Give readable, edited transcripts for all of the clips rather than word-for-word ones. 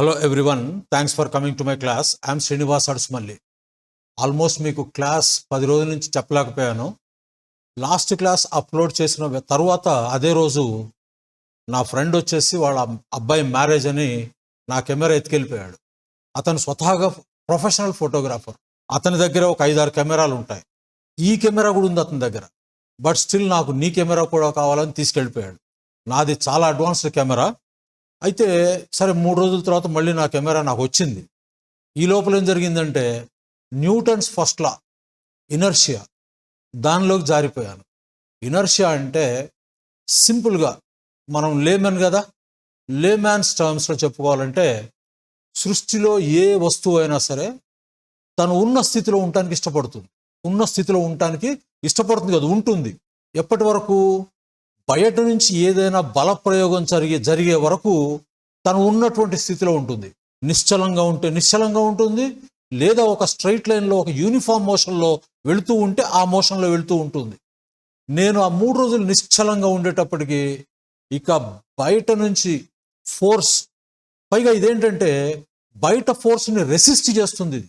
Hello everyone, thanks for coming to my class. I am Srinivas Adusmalli. Almost మీకు class 10 రోజుల నుంచి చెప్పలేకపోయాను. Last class upload చేసిన తర్వాత అదే రోజు నా ఫ్రెండ్ వచ్చేసి వాళ్ళ అబ్బాయి మ్యారేజ్ అని నా కెమెరా ఎత్తుకెళ్ళిపోయాడు. అతను స్వతహాగా ప్రొఫెషనల్ ఫోటోగ్రాఫర్. అతని దగ్గర ఒక 5-6 కెమెరాలు ఉంటాయి. ఈ కెమెరా కూడా ఉంది అతని దగ్గర. బట్ స్టిల్ నాకు నీ కెమెరా కూడా కావాలని తీసుకెళ్ళిపోయాడు. నాది చాలా అడ్వాన్స్డ్ కెమెరా. అయితే సరే 3 రోజుల తర్వాత మళ్ళీ నా కెమెరా నాకు వచ్చింది. ఈ లోపల ఏం జరిగిందంటే న్యూటన్స్ ఫస్ట్ లా, ఇనర్షియా, దానిలోకి జారిపోయాను. ఇనర్షియా అంటే సింపుల్గా మనం లేమెన్ కదా, లేమ్యాన్స్ టర్మ్స్లో చెప్పుకోవాలంటే సృష్టిలో ఏ వస్తువు అయినా సరే తను ఉన్న స్థితిలో ఉండటానికి ఇష్టపడుతుంది. ఉన్న స్థితిలో ఉండటానికి ఇష్టపడుతుంది కదా, ఉంటుంది. ఎప్పటి వరకు? బయట నుంచి ఏదైనా బల ప్రయోగం జరిగే వరకు తను ఉన్నటువంటి స్థితిలో ఉంటుంది. నిశ్చలంగా ఉంటే నిశ్చలంగా ఉంటుంది, లేదా ఒక స్ట్రైట్ లైన్లో ఒక యూనిఫామ్ మోషన్లో వెళుతూ ఉంటే ఆ మోషన్లో వెళుతూ ఉంటుంది. నేను ఆ 3 రోజులు నిశ్చలంగా ఉండేటప్పటికి ఇక బయట నుంచి ఫోర్స్, పైగా ఇదేంటంటే బయట ఫోర్స్ని రెసిస్ట్ చేస్తుంది. ఇది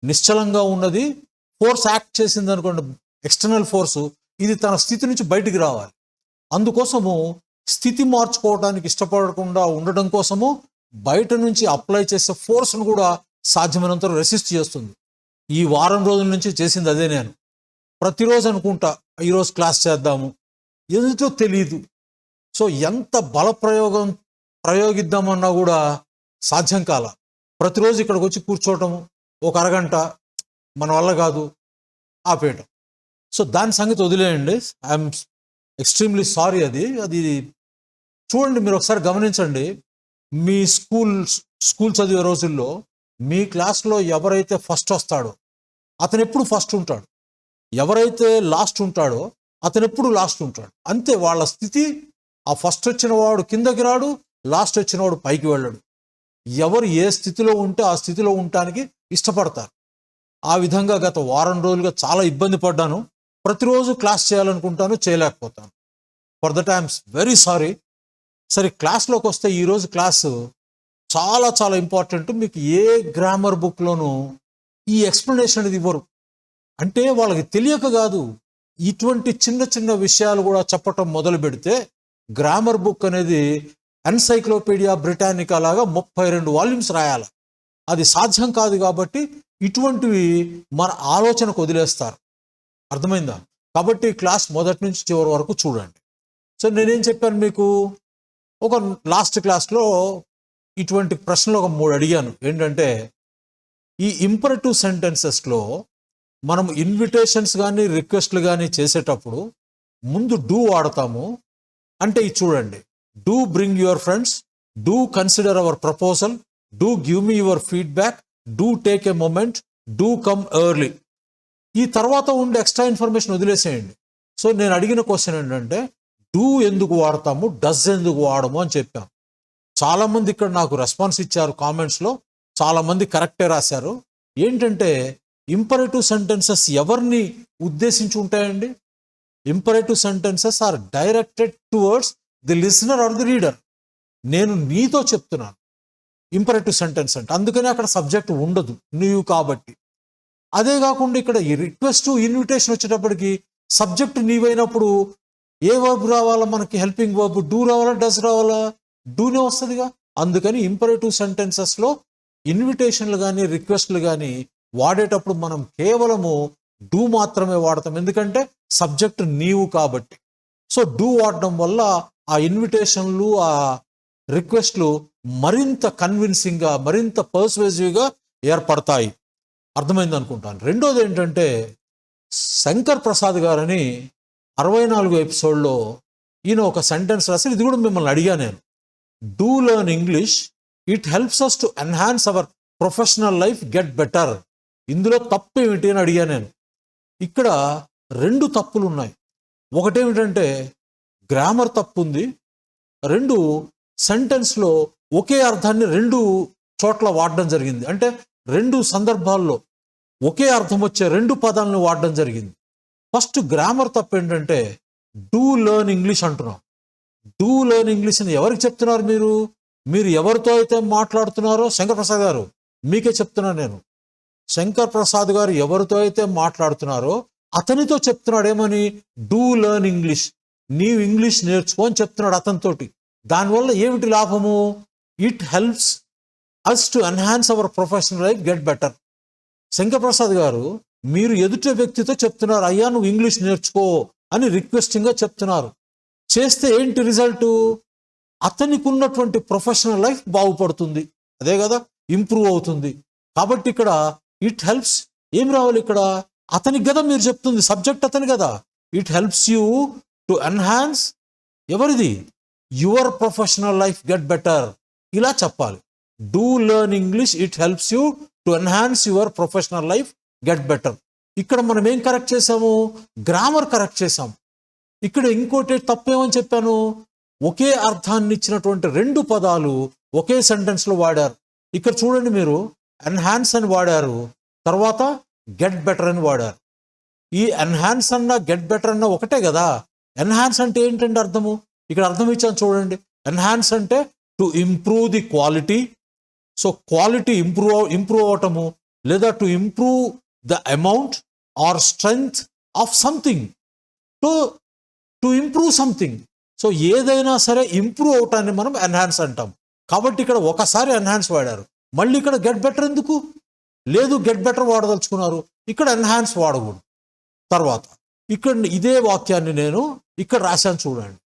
నిశ్చలంగా ఉన్నది, ఫోర్స్ యాక్ట్ చేసింది అనుకోండి, ఎక్స్టర్నల్ ఫోర్సు, ఇది తన స్థితి నుంచి బయటికి రావాలి. అందుకోసము స్థితి మార్చుకోవడానికి ఇష్టపడకుండా ఉండడం కోసము బయట నుంచి అప్లై చేసే ఫోర్స్ను కూడా సాధ్యమైనంత రెసిస్ట్ చేస్తుంది. ఈ వారం రోజుల నుంచి చేసింది అదే. నేను ప్రతిరోజు అనుకుంటా ఈరోజు క్లాస్ చేద్దాము, ఎందుకో తెలియదు. సో ఎంత బల ప్రయోగిద్దామన్నా కూడా సాధ్యం కాల. ప్రతిరోజు ఇక్కడికి వచ్చి కూర్చోవటము, ఒక అరగంట మన వల్ల కాదు, ఆపేయటం. సో దాని సంగతి వదిలేయండి. I'm extremely sorry. అది చూడండి, మీరు ఒకసారి గమనించండి. మీ స్కూల్ చదివే రోజుల్లో మీ క్లాస్లో ఎవరైతే ఫస్ట్ వస్తాడో అతను ఎప్పుడు ఫస్ట్ ఉంటాడు, ఎవరైతే లాస్ట్ ఉంటాడో అతను ఎప్పుడు లాస్ట్ ఉంటాడు. అంతే వాళ్ళ స్థితి. ఆ ఫస్ట్ వచ్చిన వాడు కిందకి రాడు, లాస్ట్ వచ్చిన వాడు పైకి వెళ్ళడు. ఎవరు ఏ స్థితిలో ఉంటే ఆ స్థితిలో ఉండటానికి ఇష్టపడతారు. ఆ విధంగా గత వారం రోజులుగా చాలా ఇబ్బంది పడ్డాను. ప్రతిరోజు క్లాస్ చేయాలనుకుంటాను, చేయలేకపోతాను. For that I'm very sorry. సరే, క్లాస్లోకి వస్తే ఈరోజు క్లాసు చాలా చాలా ఇంపార్టెంట్. మీకు ఏ గ్రామర్ బుక్లోనూ ఈ ఎక్స్ప్లెనేషన్ అనేది ఇవ్వరు. అంటే వాళ్ళకి తెలియక కాదు, ఇటువంటి చిన్న చిన్న విషయాలు కూడా చెప్పటం మొదలు పెడితే గ్రామర్ బుక్ అనేది ఎన్సైక్లోపీడియా బ్రిటానికా లాగా 32 వాల్యూమ్స్ రాయాలి. అది సాధ్యం కాదు. కాబట్టి ఇటువంటివి మన ఆలోచనకు వదిలేస్తారు. అర్థమైందా? కాబట్టి క్లాస్ మొదటి నుంచి చివరి వరకు చూడండి. సో నేనేం చెప్పాను మీకు, ఒక లాస్ట్ క్లాస్లో ఇటువంటి ప్రశ్నలు ఒక 3 అడిగాను. ఏంటంటే ఈ ఇంపరేటివ్ సెంటెన్సెస్లో మనం ఇన్విటేషన్స్ కానీ రిక్వెస్ట్లు కానీ చేసేటప్పుడు ముందు డూ వాడతాము. అంటే ఇది చూడండి, do bring your friends, do consider our proposal, do give me your feedback, do take a moment, do come early. ఈ తర్వాత ఉండే ఎక్స్ట్రా ఇన్ఫర్మేషన్ వదిలేసేయండి. సో నేను అడిగిన క్వశ్చన్ ఏంటంటే డూ ఎందుకు వాడతాము, డస్ ఎందుకు వాడము అని చెప్పాను. చాలామంది ఇక్కడ నాకు రెస్పాన్స్ ఇచ్చారు కామెంట్స్లో. చాలామంది కరెక్టే రాశారు. ఏంటంటే ఇంపరేటివ్ సెంటెన్సెస్ ఎవరిని ఉద్దేశించి ఉంటాయండి? Imperative sentences are directed towards the listener or the reader. నేను నీతో చెప్తున్నాను ఇంపరేటివ్ సెంటెన్స్ అంటే, అందుకని అక్కడ సబ్జెక్ట్ ఉండదు, నీవు కాబట్టి. అదే కాకుండా ఇక్కడ ఈ రిక్వెస్ట్ ఇన్విటేషన్ వచ్చేటప్పటికి సబ్జెక్ట్ నీవైనప్పుడు ఏ వర్బ్ రావాలా మనకి? హెల్పింగ్ వర్బ్ డూ రావాలా, డస్ రావాలా? డూనే వస్తుందిగా. అందుకని ఇంపరేటివ్ సెంటెన్సెస్లో ఇన్విటేషన్లు కానీ రిక్వెస్ట్లు కానీ వాడేటప్పుడు మనం కేవలము డూ మాత్రమే వాడతాం, ఎందుకంటే సబ్జెక్ట్ నీవు కాబట్టి. సో డూ వాడడం వల్ల ఆ ఇన్విటేషన్లు, ఆ రిక్వెస్ట్లు మరింత కన్విన్సింగ్గా, మరింత పర్సువేసివ్గా ఏర్పడతాయి. అర్థమైంది అనుకుంటాను. రెండోది ఏంటంటే శంకర్ ప్రసాద్ గారని 64 ఎపిసోడ్లో ఈయన ఒక సెంటెన్స్ రాసి, ఇది కూడా మిమ్మల్ని అడిగా నేను. Do learn English, it helps us to enhance our professional life, get better. ఇందులో తప్పు ఏమిటి అని అడిగా నేను. ఇక్కడ 2 తప్పులు ఉన్నాయి. ఒకటేమిటంటే గ్రామర్ తప్పు ఉంది. 2, సెంటెన్స్లో ఒకే అర్థాన్ని 2 చోట్ల వాడడం జరిగింది. అంటే 2 సందర్భాల్లో ఒకే అర్థం వచ్చే 2 పదాలను వాడడం జరిగింది. ఫస్ట్ గ్రామర్ తప్పు ఏంటంటే డూ లెర్న్ ఇంగ్లీష్ అంటున్నాం. డూ లెర్న్ ఇంగ్లీష్ అని ఎవరికి చెప్తున్నారు మీరు? మీరు ఎవరితో అయితే మాట్లాడుతున్నారో, శంకర్ ప్రసాద్ గారు మీకే చెప్తున్నాను నేను, శంకర్ ప్రసాద్ గారు ఎవరితో అయితే మాట్లాడుతున్నారో అతనితో చెప్తున్నాడు ఏమని, డూ లెర్న్ ఇంగ్లీష్, నీవు ఇంగ్లీష్ నేర్చుకో అని చెప్తున్నాడు అతనితోటి. దానివల్ల ఏమిటి లాభము? It helps us to enhance our professional life get better. Shankar Prasad గారు మీరు ఎదుటి వ్యక్తితో చెప్తున్నారు, అయ్యా నువ్వు ఇంగ్లీష్ నేర్చుకో అని రిక్వెస్టింగ్గా చెప్తున్నారు. చేస్తే ఏంటి రిజల్ట్? అతనికి ఉన్నటువంటి ప్రొఫెషనల్ లైఫ్ బాగుపడుతుంది, అదే కదా, ఇంప్రూవ్ అవుతుంది. కాబట్టి ఇక్కడ ఇట్ హెల్ప్స్ ఏం రావాలి ఇక్కడ? అతనికి కదా మీరు చెప్తుంది, సబ్జెక్ట్ అతని కదా. It helps you to enhance ఎవరిది, your professional life get better, ఇలా చెప్పాలి. Do learn English, it helps you to enhance your professional life get better. ఇక్కడ మనం ఏం కరెక్ట్ చేసాము? గ్రామర్ కరెక్ట్ చేసాము. ఇక్కడ ఇంకోటి తప్పేమని చెప్పాను, ఒకే అర్థాన్ని ఇచ్చినటువంటి రెండు పదాలు ఒకే సెంటెన్స్లో వాడారు. ఇక్కడ చూడండి మీరు, ఎన్హాన్స్ అని వాడారు, తర్వాత గెట్ బెటర్ అని వాడారు. ఈ ఎన్హాన్స్ అన్న గెట్ బెటర్ అన్న ఒకటే కదా. ఎన్హాన్స్ అంటే ఏంటంటే అర్థము, ఇక్కడ అర్థం ఇచ్చాను చూడండి. ఎన్హాన్స్ అంటే to improve the quality. So quality improve అవటము, లేదా to improve the amount or strength of something, to improve something. So ఏదైనా సరే ఇంప్రూవ్ అవటాన్ని మనం ఎన్హాన్స్ అంటాం. కాబట్టి ఇక్కడ ఒకసారి ఎన్హాన్స్ వాడారు, మళ్ళీ ఇక్కడ గెట్ బెటర్ ఎందుకు? లేదు, గెట్ బెటర్ వాడదలుచుకున్నారు, ఇక్కడ ఎన్హాన్స్ వాడకూడదు. తర్వాత ఇక్కడ ఇదే వాక్యాన్ని నేను ఇక్కడ రాశాను చూడండి.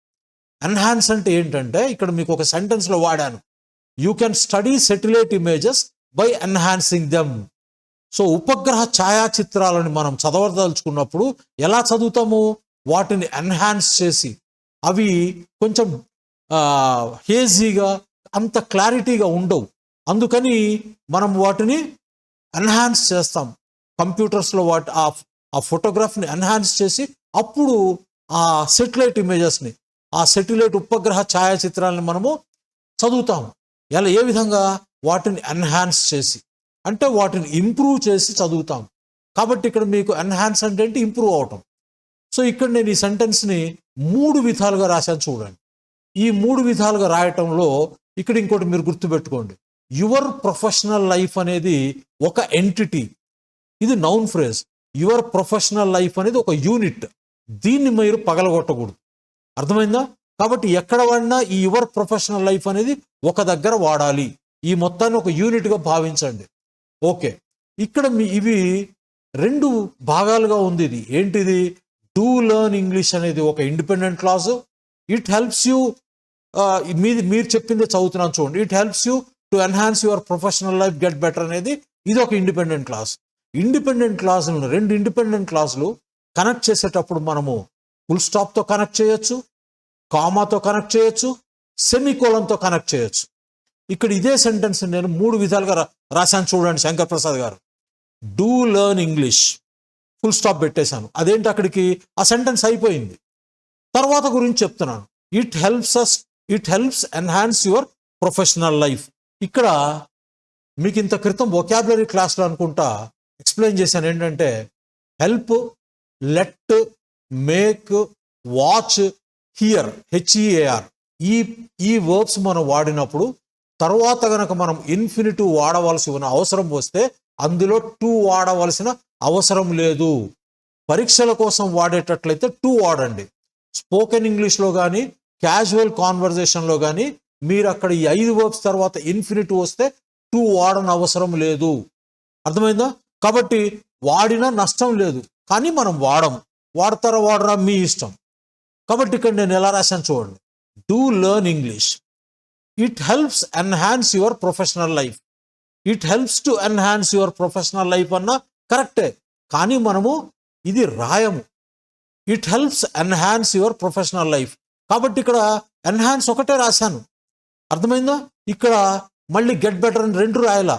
ఎన్హాన్స్ అంటే ఏంటంటే ఇక్కడ మీకు ఒక సెంటెన్స్లో వాడాను, you can study satellite images by enhancing them. So ఉపగ్రహ ఛాయాచిత్రాలను మనం చదవదలుచుకున్నప్పుడు ఎలా చదువుతాము? వాటిని ఎన్హాన్స్ చేసి, అవి కొంచెం హేజీగా అంత క్లారిటీగా ఉండవు, అందుకని మనం వాటిని ఎన్హాన్స్ చేస్తాం. కంప్యూటర్స్లో ఆ ఫోటోగ్రాఫ్ని ఎన్హాన్స్ చేసి అప్పుడు ఆ సెటిలైట్ ఇమేజెస్ని, ఆ సెటిలైట్ ఉపగ్రహ ఛాయాచిత్రాలను మనము చదువుతాం. ఎలా, ఏ విధంగా? వాటిని ఎన్హాన్స్ చేసి, అంటే వాటిని ఇంప్రూవ్ చేసి చదువుతాం. కాబట్టి ఇక్కడ మీకు ఎన్హాన్స్ అంటే ఇంప్రూవ్ అవటం. సో ఇక్కడ నేను ఈ సెంటెన్స్ని 3 విధాలుగా రాశాను చూడండి. ఈ 3 విధాలుగా రాయటంలో ఇక్కడ ఇంకోటి మీరు గుర్తుపెట్టుకోండి, యువర్ ప్రొఫెషనల్ లైఫ్ అనేది ఒక ఎంటిటీ, ఇది noun phrase. Your professional life అనేది ఒక యూనిట్, దీన్ని మీరు పగలగొట్టకూడదు, అర్థమైందా? కాబట్టి ఎక్కడ వాడినా ఈ యువర్ ప్రొఫెషనల్ లైఫ్ అనేది ఒక దగ్గర వాడాలి, ఈ మొత్తాన్ని ఒక యూనిట్గా భావించండి. ఓకే, ఇక్కడ ఇవి 2 భాగాలుగా ఉంది. ఇది ఏంటిది? డూ లెర్న్ ఇంగ్లీష్ అనేది ఒక independent class. It helps you, మీరు చెప్పిందే చదువుతున్నాను చూడండి, it helps you to enhance your professional life get better అనేది ఇది ఒక ఇండిపెండెంట్ క్లాస్. ఇండిపెండెంట్ క్లాసులను 2 ఇండిపెండెంట్ క్లాసులు కనెక్ట్ చేసేటప్పుడు మనము ఫుల్ స్టాప్తో కనెక్ట్ చేయొచ్చు, కామాతో కనెక్ట్ చేయొచ్చు, సెమికోలంతో కనెక్ట్ చేయొచ్చు. ఇక్కడ ఇదే సెంటెన్స్ నేను 3 విధాలుగా రాశాను చూడండి. శంకర్ ప్రసాద్ గారు do learn English, full stop పెట్టేశాను. అదేంటి, అక్కడికి ఆ సెంటెన్స్ అయిపోయింది. తర్వాత గురించి చెప్తున్నాను, it helps enhance your professional life. ఇక్కడ మీకు ఇంత క్రితం వొకాబులరీ క్లాస్లో అనుకుంటా ఎక్స్ప్లెయిన్ చేశాను ఏంటంటే, help, let, make, watch, here, HEAR, ఈ వర్బ్స్ మనం వాడినప్పుడు తర్వాత గనక మనం ఇన్ఫినిటివ్ వాడవలసి ఉన్న అవసరం వస్తే అందులో టు వాడవలసిన అవసరం లేదు. పరీక్షల కోసం వాడేటట్లయితే టు వాడండి. స్పోకెన్ ఇంగ్లీష్లో కానీ క్యాజువల్ కాన్వర్జేషన్లో కానీ మీరు అక్కడ ఈ 5 వర్బ్స్ తర్వాత ఇన్ఫినిటివ్ వస్తే టు వాడని అవసరం లేదు, అర్థమైందా? కాబట్టి వాడినా నష్టం లేదు, కానీ మనం వాడతారా వాడరా మీ ఇష్టం. కాబట్టి ఇక్కడ నేను ఎలా రాశాను చూడండి, do learn English, it helps enhance your professional life. It helps to enhance your professional life అన్నా కరెక్టే, కానీ మనము ఇది రాయము. It helps enhance your professional life, కాబట్టి ఇక్కడ ఎన్హాన్స్ ఒకటే రాశాను, అర్థమైందా? ఇక్కడ మళ్ళీ గెట్ బెటర్ అని 2 రాయాల.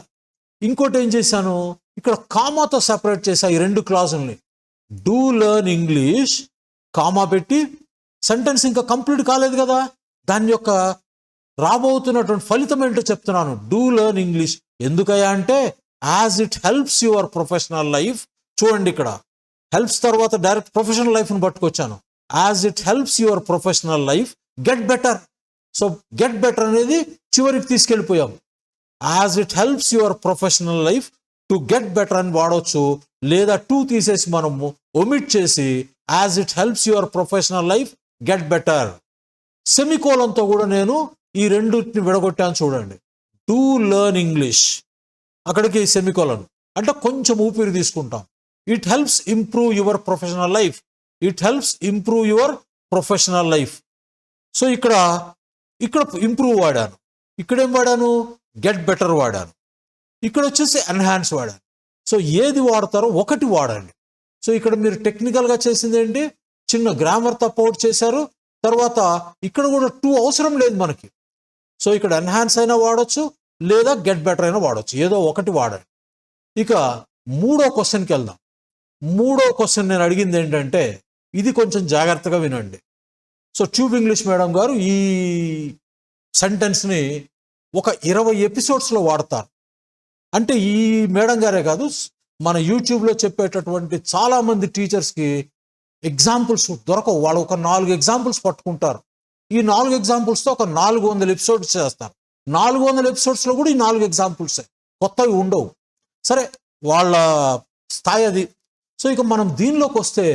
ఇంకోటి ఏం చేశాను, ఇక్కడ కామాతో సెపరేట్ చేశా ఈ 2 క్లాజుల్ని. డూ లెర్న్ ఇంగ్లీష్, కామా పెట్టి, సెంటెన్స్ ఇంకా కంప్లీట్ కాలేదు కదా, దాని యొక్క రాబోతున్నటువంటి ఫలితం ఏంటో చెప్తున్నాను. డూ లెర్న్ ఇంగ్లీష్ ఎందుకయ్యా అంటే, as it helps your professional life. చూడండి, ఇక్కడ హెల్ప్స్ తర్వాత డైరెక్ట్ ప్రొఫెషనల్ లైఫ్ని పట్టుకొచ్చాను. As it helps your professional life get better. So get better అనేది చివరికి తీసుకెళ్ళిపోయాం. As it helps your professional life to get better అని వాడవచ్చు, లేదా టు తీసేసి మనము ఒమిట్ చేసి as it helps your professional life get better. సెమికోలంతో కూడా నేను ఈ రెండుని విడగొట్టాను చూడండి. టు లెర్న్ ఇంగ్లీష్, అక్కడికి సెమికోలన్ అంటే కొంచెం ఊపిరి తీసుకుంటాం. It helps improve your professional life, it helps improve your professional life. So ఇక్కడ ఇంప్రూవ్ వాడాను, ఇక్కడేం వాడాను, గెట్ బెటర్ వాడాను, ఇక్కడ వచ్చేసి ఎన్హాన్స్ వాడాను. సో ఏది వాడతారో ఒకటి వాడండి. సో ఇక్కడ మీరు టెక్నికల్గా చేసింది ఏంటి, చిన్న గ్రామర్ తప్పౌట్ చేశారు. తర్వాత ఇక్కడ కూడా టు అవసరం లేదు మనకి. సో ఇక్కడ ఎన్హాన్స్ అయినా వాడచ్చు, లేదా గెట్ బెటర్ అయినా వాడచ్చు, ఏదో ఒకటి వాడండి. ఇక మూడో క్వశ్చన్కి వెళ్దాం. మూడో క్వశ్చన్ నేను అడిగింది ఏంటంటే, ఇది కొంచెం జాగ్రత్తగా వినండి. సో ట్యూబ్ ఇంగ్లీష్ మేడం గారు ఈ సెంటెన్స్ని ఒక 20 ఎపిసోడ్స్లో వాడతారు. అంటే ఈ మేడం గారే కాదు, మన యూట్యూబ్లో చెప్పేటటువంటి చాలామంది టీచర్స్కి ఎగ్జాంపుల్స్ దొరకవు. వాళ్ళు ఒక 4 ఎగ్జాంపుల్స్ పట్టుకుంటారు. ఈ 4 ఎగ్జాంపుల్స్తో ఒక 400 ఎపిసోడ్స్ చేస్తారు. 400 ఎపిసోడ్స్లో కూడా ఈ 4 ఎగ్జాంపుల్సే, కొత్తవి ఉండవు. సరే, వాళ్ళ స్థాయి అది. సో ఇక మనం దీనిలోకి వస్తే,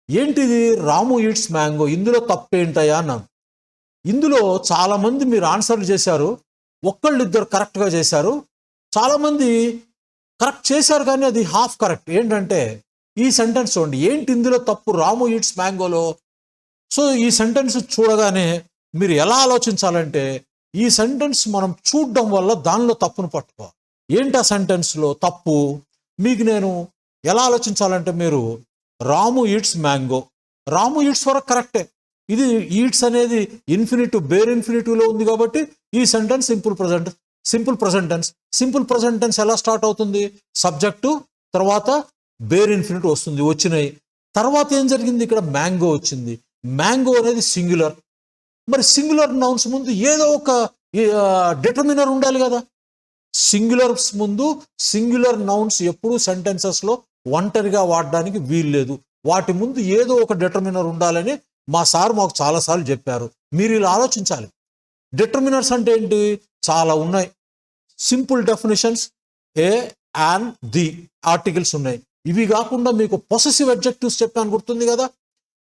ఏంటిది రాము ఈట్స్ మ్యాంగో, ఇందులో తప్పేంటయా అన్నాను. ఇందులో చాలామంది మీరు ఆన్సర్లు చేశారు, ఒక్కళ్ళిద్దరు కరెక్ట్గా చేశారు. చాలామంది కరెక్ట్ చేశారు కానీ అది హాఫ్ కరెక్ట్. ఏంటంటే ఈ సెంటెన్స్ చూడండి, ఏంటి ఇందులో తప్పు రాము ఈట్స్ మ్యాంగోలో. సో ఈ సెంటెన్స్ చూడగానే మీరు ఎలా ఆలోచించాలంటే, ఈ సెంటెన్స్ మనం చూడడం వల్ల దానిలో తప్పును పట్టుకోవాలి. ఏంటి ఆ సెంటెన్స్లో తప్పు, మీకు నేను ఎలా ఆలోచించాలంటే, మీరు రాము ఈట్స్ మ్యాంగో, రాము ఈట్స్ వరకు కరెక్టే. ఇది ఈట్స్ అనేది ఇన్ఫినిటివ్, బేర్ ఇన్ఫినిటివ్లో ఉంది కాబట్టి ఈ sentence simple present tense. Simple present tense ఎలా స్టార్ట్ అవుతుంది, సబ్జెక్టు తర్వాత బేర్ ఇన్ఫినిటివ్ వస్తుంది, వచ్చినాయి. తర్వాత ఏం జరిగింది, ఇక్కడ మ్యాంగో వచ్చింది. మ్యాంగో అనేది సింగులర్. మరి సింగులర్ నౌన్స్ ముందు ఏదో ఒక డిటర్మినర్ ఉండాలి కదా. సింగులర్స్ ముందు సింగులర్ నౌన్స్ ఎప్పుడూ సెంటెన్సెస్లో ఒంటరిగా వాడడానికి వీల్లేదు. వాటి ముందు ఏదో ఒక డిటర్మినర్ ఉండాలని మా సార్ మాకు చాలాసార్లు చెప్పారు. మీరు ఇలా ఆలోచించాలి. డిటర్మినర్స్ అంటే ఏంటి, చాలా ఉన్నాయి. Simple definitions, A, and, the articles ఉన్నాయి. ఇవి కాకుండా మీకు పొసెసివ్ అడ్జెక్టివ్స్ చెప్పాను, గుర్తుంది కదా.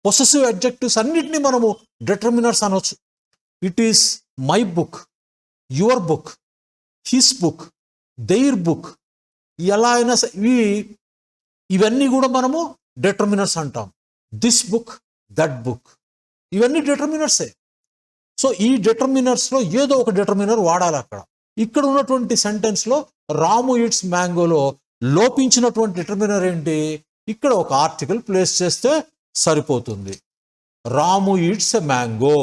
పొసెసివ్ అడ్జెక్టివ్స్ అన్నిటినీ మనము డిటర్మినర్స్ అనొచ్చు. It is my book, your book, his book, their book. ఎలా అయినా ఇవన్నీ కూడా మనము డిటర్మినర్స్ అంటాం. దిస్ బుక్, దట్ బుక్, ఇవన్నీ డిటర్మినర్సే. సో ఈ డిటర్మినర్స్లో ఏదో ఒక డిటర్మినర్ వాడాలి అక్కడ. ఇక్కడ ఉన్నటువంటి సెంటెన్స్లో రాము ఈట్స్ మ్యాంగోలో లోపించినటువంటి డిటర్మినర్ ఏంటి, ఇక్కడ ఒక ఆర్టికల్ ప్లేస్ చేస్తే సరిపోతుంది. రాము ఈట్స్ ఎ మ్యాంగో.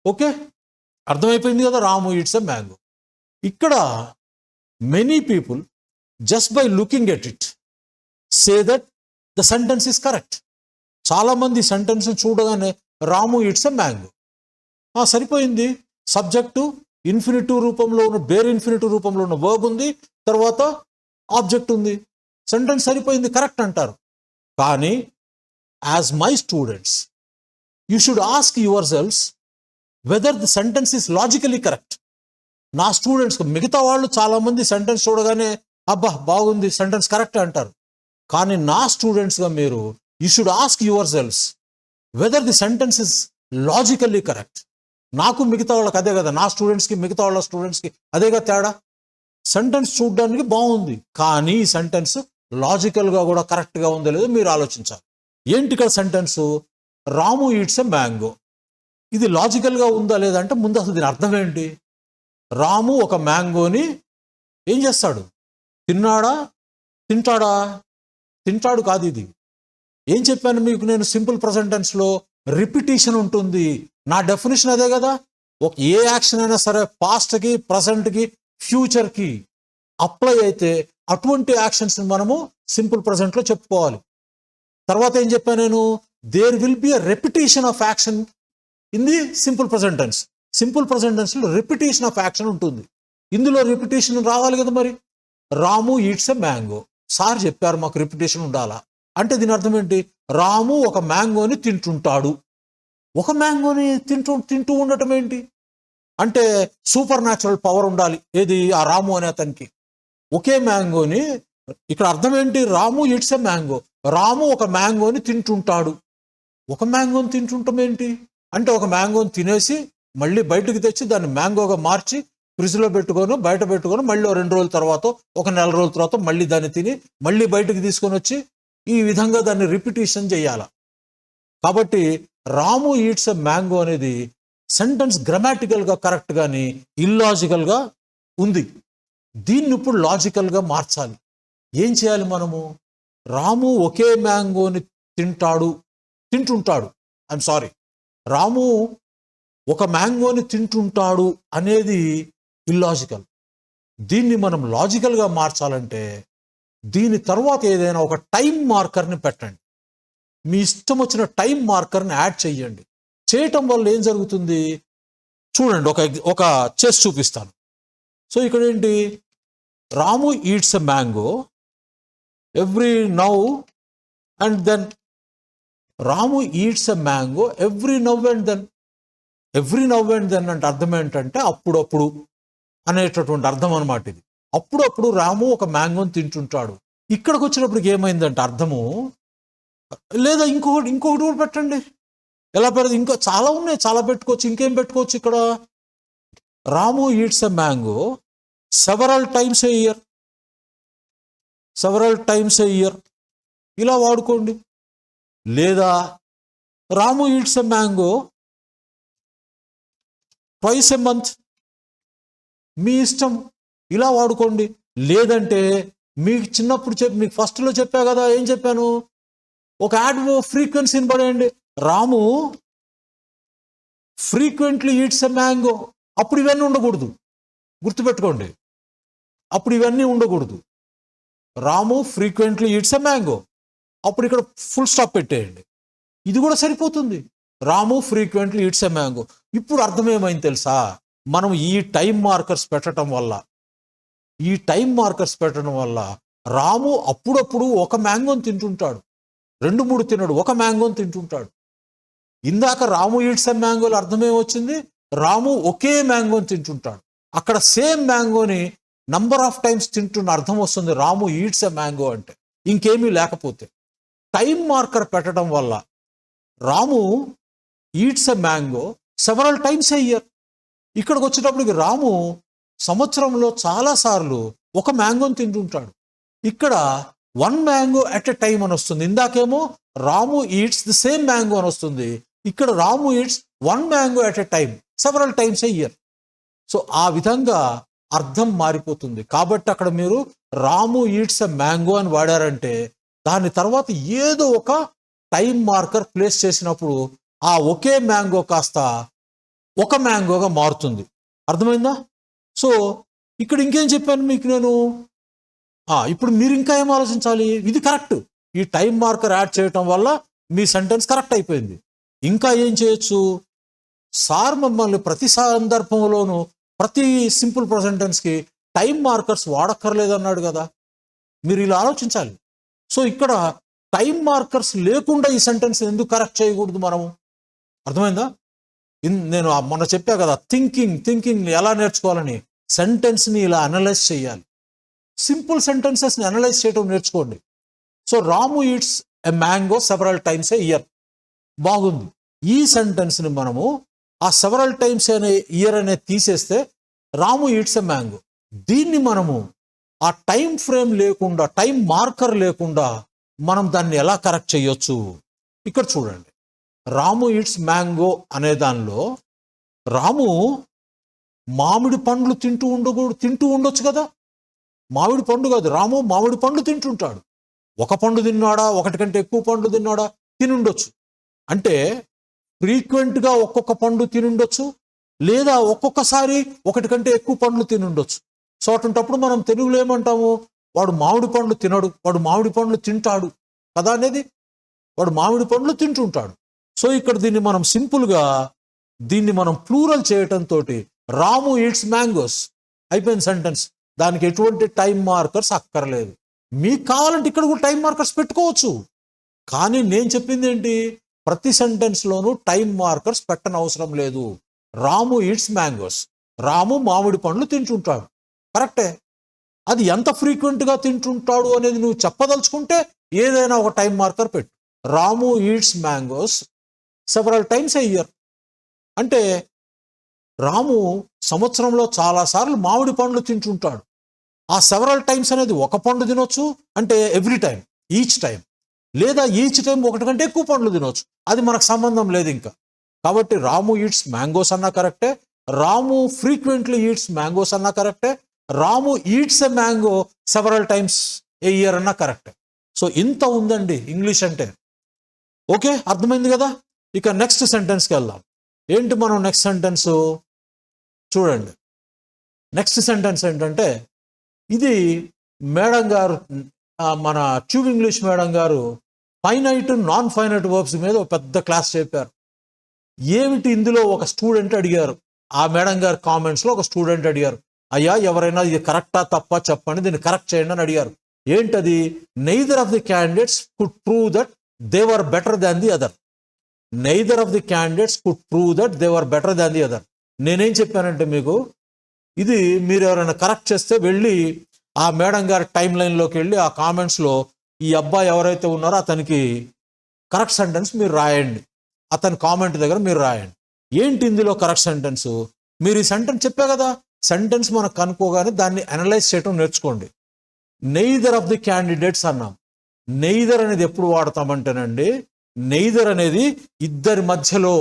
ఓకే, అర్థమైపోయింది కదా, రాము ఈట్స్ ఎ మ్యాంగో. ఇక్కడ many people just by looking at it say that the sentence is correct. చాలామంది సెంటెన్స్ చూడగానే రాము ఈట్స్ ఎ మ్యాంగో, సరిపోయింది. సబ్జెక్టు ఇన్ఫినిటివ్ రూపంలో ఉన్న, బేర్ ఇన్ఫినిటివ్ రూపంలో ఉన్న వర్బ్ ఉంది, తర్వాత ఆబ్జెక్ట్ ఉంది, సెంటెన్స్ సరిపోయింది, కరెక్ట్ అంటారు. కానీ as my students you should ask yourselves whether the sentence is logically correct. నా స్టూడెంట్స్, మిగతా వాళ్ళు చాలామంది సెంటెన్స్ చూడగానే అబ్బా బాగుంది, సెంటెన్స్ కరెక్ట్ అంటారు. కానీ నా స్టూడెంట్స్గా మీరు you should ask yourselves whether the sentence is logically correct. నాకు మిగతా వాళ్ళకి అదే కదా, నా స్టూడెంట్స్కి మిగతా వాళ్ళ స్టూడెంట్స్కి అదేగా తేడా. సెంటెన్స్ చూడడానికి బాగుంది, కానీ ఈ సెంటెన్స్ లాజికల్గా కూడా కరెక్ట్గా ఉందో లేదో మీరు ఆలోచించాలి. ఏంటి ఇక్కడ sentence, Ramu eats a mango, ఇది లాజికల్గా ఉందా లేదా అంటే ముందు అసలు దీని అర్థం ఏంటి. రాము ఒక మ్యాంగోని ఏం చేస్తాడు, తిన్నాడా, తింటాడా, తింటాడు కాదు. ఇది ఏం చెప్పాను మీకు నేను, సింపుల్ ప్రెజెంట్ టెన్స్లో రిపిటీషన్ ఉంటుంది. నా డెఫినేషన్ అదే కదా. ఏ యాక్షన్ అయినా సరే పాస్ట్కి, ప్రజెంట్కి, ఫ్యూచర్కి అప్లై అయితే అటువంటి యాక్షన్స్ మనము సింపుల్ ప్రెజెంట్లో చెప్పుకోవాలి. తర్వాత ఏం చెప్పాను నేను, there will be a repetition of action in the simple present tense. Simple present టెన్స్లో రిపిటేషన్ ఆఫ్ యాక్షన్ ఉంటుంది. ఇందులో రిపిటేషన్ రావాలి కదా. మరి Ramu eats a mango, sir చెప్పారు మాకు రిపిటేషన్ ఉండాలా అంటే దీని అర్థం ఏంటి, రాము ఒక మ్యాంగోని తింటుంటాడు. ఒక మ్యాంగోని తింటూ ఉండటం ఏంటి, అంటే సూపర్ న్యాచురల్ పవర్ ఉండాలి. ఏది? ఆ రాము అనే అతనికి. ఒకే మ్యాంగోని, ఇక్కడ అర్థం ఏంటి? రాము ఇట్స్ ఎ మ్యాంగో. రాము ఒక మ్యాంగోని తింటుంటాడు. ఒక మ్యాంగోని తింటుంటాం ఏంటి అంటే, ఒక మ్యాంగోని తినేసి మళ్ళీ బయటకు తెచ్చి దాన్ని మ్యాంగోగా మార్చి ఫ్రిడ్జ్లో పెట్టుకొని బయట పెట్టుకొని మళ్ళీ 2 రోజుల తర్వాత, ఒక నెల రోజుల తర్వాత మళ్ళీ దాన్ని తిని మళ్ళీ బయటకు తీసుకొని వచ్చి ఈ విధంగా దాన్ని రిపిటేషన్ చేయాలి. కాబట్టి రాము ఈట్స్ ఎ మ్యాంగో అనేది సెంటెన్స్ గ్రామాటికల్గా కరెక్ట్ కానీ ఇల్లాజికల్గా ఉంది. దీన్ని ఇప్పుడు లాజికల్గా మార్చాలి. ఏం చేయాలి మనము? రాము ఒకే మ్యాంగోని తింటుంటాడు. ఐఎమ్ సారీ, రాము ఒక మ్యాంగోని తింటుంటాడు అనేది ఇల్లాజికల్. దీన్ని మనం లాజికల్గా మార్చాలంటే దీని తర్వాత ఏదైనా ఒక టైం మార్కర్ని పెట్టండి. మీ ఇష్టం వచ్చిన టైం మార్కర్ని యాడ్ చేయండి. చేయటం వల్ల ఏం జరుగుతుంది చూడండి. ఒక చేసి చూపిస్తాను. సో ఇక్కడ ఏంటి? Ramu eats a mango every now and then. Ramu eats a mango every now and then. Every now and then అంటే అర్థం ఏంటంటే అప్పుడప్పుడు అనేటటువంటి అర్థం అనమాట ఇది. అప్పుడప్పుడు రాము ఒక మ్యాంగోని తింటుంటాడు. ఇక్కడికి వచ్చినప్పటికి ఏమైందంటే అర్థము, లేదా ఇంకొకటి కూడా పెట్టండి. ఎలా పెడదు? ఇంకా చాలా ఉన్నాయి, చాలా పెట్టుకోవచ్చు. ఇంకేం పెట్టుకోవచ్చు ఇక్కడ? Ramu eats a mango several times a year. Several times a year ఇలా వాడుకోండి. లేదా Ramu eats a mango twice a month, మీ ఇష్టం, ఇలా వాడుకోండి. లేదంటే మీకు చిన్నప్పుడు మీకు ఫస్ట్లో చెప్పా కదా, ఏం చెప్పాను? ఒక యాడ్ ఫ్రీక్వెన్సీని పడేయండి. రాము ఫ్రీక్వెంట్లీ ఈట్స్ ఎ మ్యాంగో. అప్పుడు ఇవన్నీ ఉండకూడదు, గుర్తుపెట్టుకోండి. అప్పుడు ఇవన్నీ ఉండకూడదు. రాము ఫ్రీక్వెంట్లీ ఈట్స్ ఎ మ్యాంగో, అప్పుడు ఇక్కడ ఫుల్ స్టాప్ పెట్టేయండి. ఇది కూడా సరిపోతుంది. రాము ఫ్రీక్వెంట్లీ ఈట్స్ ఎ మ్యాంగో. ఇప్పుడు అర్థమేమైంది తెలుసా? మనం ఈ టైం మార్కర్స్ పెట్టడం వల్ల రాము అప్పుడప్పుడు ఒక మ్యాంగోని తింటుంటాడు, 2-3 తినడు, ఒక మ్యాంగోని తింటుంటాడు. ఇందాక రాము ఈట్స్ ఎ మ్యాంగోలో అర్థమేమొచ్చింది? రాము ఒకే మ్యాంగోని తింటుంటాడు. అక్కడ సేమ్ మ్యాంగోని నంబర్ ఆఫ్ టైమ్స్ తింటున్న అర్థం వస్తుంది రాము ఈట్స్ ఎ మ్యాంగో అంటే, ఇంకేమీ లేకపోతే. టైం మార్కర్ పెట్టడం వల్ల Ramu eats a mango several times a year. ఇక్కడికి వచ్చేటప్పటికి రాము సంవత్సరంలో చాలాసార్లు ఒక మ్యాంగోని తింటుంటాడు. ఇక్కడ 1 మ్యాంగో అట్ ఎ టైం అని వస్తుంది. ఇందాకేమో Ramu eats the same mango అని వస్తుంది. ఇక్కడ Ramu eats 1 mango at a time several times a year. So ఆ విధంగా అర్థం మారిపోతుంది. కాబట్టి అక్కడ మీరు రాము ఈట్స్ ఎ మ్యాంగో అని వాడారంటే దాని తర్వాత ఏదో ఒక టైం మార్కర్ ప్లేస్ చేసినప్పుడు ఆ ఒకే మ్యాంగో కాస్త ఒక మ్యాంగోగా మారుతుంది. అర్థమైందా? సో ఇక్కడ ఇంకేం చెప్పాను మీకు నేను? ఇప్పుడు మీరు ఇంకా ఏం ఆలోచించాలి? ఇది కరెక్ట్. ఈ టైం మార్కర్ యాడ్ చేయటం వల్ల మీ సెంటెన్స్ కరెక్ట్ అయిపోయింది. ఇంకా ఏం చేయొచ్చు? సార్ మమ్మల్ని ప్రతి సందర్భంలోనూ ప్రతి సింపుల్ ప్రెజెంట్ టెన్స్కి టైం మార్కర్స్ వాడక్కర్లేదు అన్నాడు కదా. మీరు ఇలా ఆలోచించాలి. సో ఇక్కడ టైం మార్కర్స్ లేకుండా ఈ సెంటెన్స్ ఎందుకు కరెక్ట్ చేయకూడదు మనము? అర్థమైందా? నేను మొన్న చెప్పా కదా, థింకింగ్ ఎలా నేర్చుకోవాలని. సెంటెన్స్ని ఇలా అనలైజ్ చేయాలి. సింపుల్ సెంటెన్సెస్ని అనలైజ్ చేయడం నేర్చుకోండి. So Ramu eats a mango several times a year బాగుంది. ఈ సెంటెన్స్ని మనము ఆ సెవరల్ టైమ్స్ అనే ఇయర్ అనేది తీసేస్తే రాము ఈట్స్ ఎ మ్యాంగో. దీన్ని మనము ఆ టైం ఫ్రేమ్ లేకుండా, టైం మార్కర్ లేకుండా మనం దాన్ని ఎలా కరెక్ట్ చేయొచ్చు? ఇక్కడ చూడండి. రాము ఈట్స్ మ్యాంగో అనే దానిలో రాము మామిడి పండ్లు తింటూ ఉండొచ్చు కదా. మామిడి పండు కాదు, రాము మామిడి పండ్లు తింటుంటాడు. ఒక పండు తిన్నాడా, ఒకటి కంటే ఎక్కువ పండ్లు తిన్నాడా? తినుండొచ్చు. అంటే ఫ్రీక్వెంట్గా ఒక్కొక్క పండు తినుండొచ్చు, లేదా ఒక్కొక్కసారి ఒకటి కంటే ఎక్కువ పండ్లు తినుండొచ్చు. సో అటువంటప్పుడు మనం తెలుగులో ఏమంటాము? వాడు మామిడి పండ్లు తినడు, వాడు మామిడి పండ్లు తింటాడు కదా అనేది. వాడు మామిడి పండ్లు తింటుంటాడు. సో ఇక్కడ దీన్ని మనం సింపుల్గా దీన్ని మనం ప్లూరల్ చేయటంతో రాము ఈట్స్ మ్యాంగోస్ అయిపోయింది సెంటెన్స్. దానికి ఎటువంటి టైం మార్కర్స్ అక్కర్లేదు. మీకు కావాలంటే ఇక్కడ కూడా టైం మార్కర్స్ పెట్టుకోవచ్చు. కానీ నేను చెప్పింది ఏంటి? ప్రతి సెంటెన్స్లోనూ టైం మార్కర్స్ పెట్టనవసరం లేదు. రాము ఈట్స్ మ్యాంగోస్. రాము మామిడి పండ్లు తింటుంటాడు. కరెక్టే. అది ఎంత ఫ్రీక్వెంట్గా తింటుంటాడు అనేది నువ్వు చెప్పదలుచుకుంటే ఏదైనా ఒక టైం మార్కర్ పెట్టు. Ramu eats mangoes several times a year. అంటే రాము సంవత్సరంలో చాలాసార్లు మామిడి పండ్లు తింటుంటాడు. ఆ సెవరల్ టైమ్స్ అనేది ఒక పండు తినొచ్చు, అంటే ఎవ్రీ టైం, ఈచ్ టైం, లేదా ఈచ్ టైం ఒకటి కంటే ఎక్కువ పండ్లు తినొచ్చు. అది మనకు సంబంధం లేదు ఇంకా. కాబట్టి రాము ఈట్స్ మ్యాంగోస్ అన్నా కరెక్టే, రాము ఫ్రీక్వెంట్లీ ఈట్స్ మ్యాంగోస్ అన్నా కరెక్టే, Ramu eats a mango several times a year అన్నా కరెక్టే. సో ఇంత ఉందండి ఇంగ్లీష్ అంటే. ఓకే, అర్థమైంది కదా. ఇక నెక్స్ట్ సెంటెన్స్కి వెళ్దాం. ఏంటి మనం నెక్స్ట్ సెంటెన్స్ చూడండి. నెక్స్ట్ సెంటెన్స్ ఏంటంటే, ఇది మేడం గారు, మన ట్యూబ్ ఇంగ్లీష్ మేడం గారు ఫైనైట్ నాన్ ఫైనైట్ వర్బ్స్ మీద ఒక పెద్ద క్లాస్ చెప్పారు. ఏమిటి ఇందులో ఒక స్టూడెంట్ అడిగారు, ఆ మేడం గారి కామెంట్స్లో ఒక స్టూడెంట్ అడిగారు, అయ్యా ఎవరైనా ఇది కరెక్టా తప్ప చెప్పండి, దీన్ని కరెక్ట్ చేయండి అని అడిగారు. ఏంటది? Neither of the candidates could prove that they were better than the other. Neither of the candidates could prove that they were better than the other. నేనేం చెప్పానంటే మీకు, ఇది మీరు ఎవరైనా కరెక్ట్ చేస్తే వెళ్ళి ఆ మేడం గారి టైం లైన్లోకి వెళ్ళి ఆ కామెంట్స్లో ఈ అబ్బాయి ఎవరైతే ఉన్నారో అతనికి కరెక్ట్ సెంటెన్స్ మీరు రాయండి, అతని కామెంట్ దగ్గర మీరు రాయండి. ఏంటి ఇందులో కరెక్ట్ సెంటెన్స్? మీరు ఈ సెంటెన్స్ చెప్పా కదా, సెంటెన్స్ మనకు కనుక్కోగానే దాన్ని అనలైజ్ చేయడం నేర్చుకోండి. నెయిదర్ ఆఫ్ ది క్యాండిడేట్స్ అన్నాం. నెయిదర్ అనేది ఎప్పుడు వాడతామంటేనండి, నెయిదర్ అనేది ఇద్దరి మధ్యలో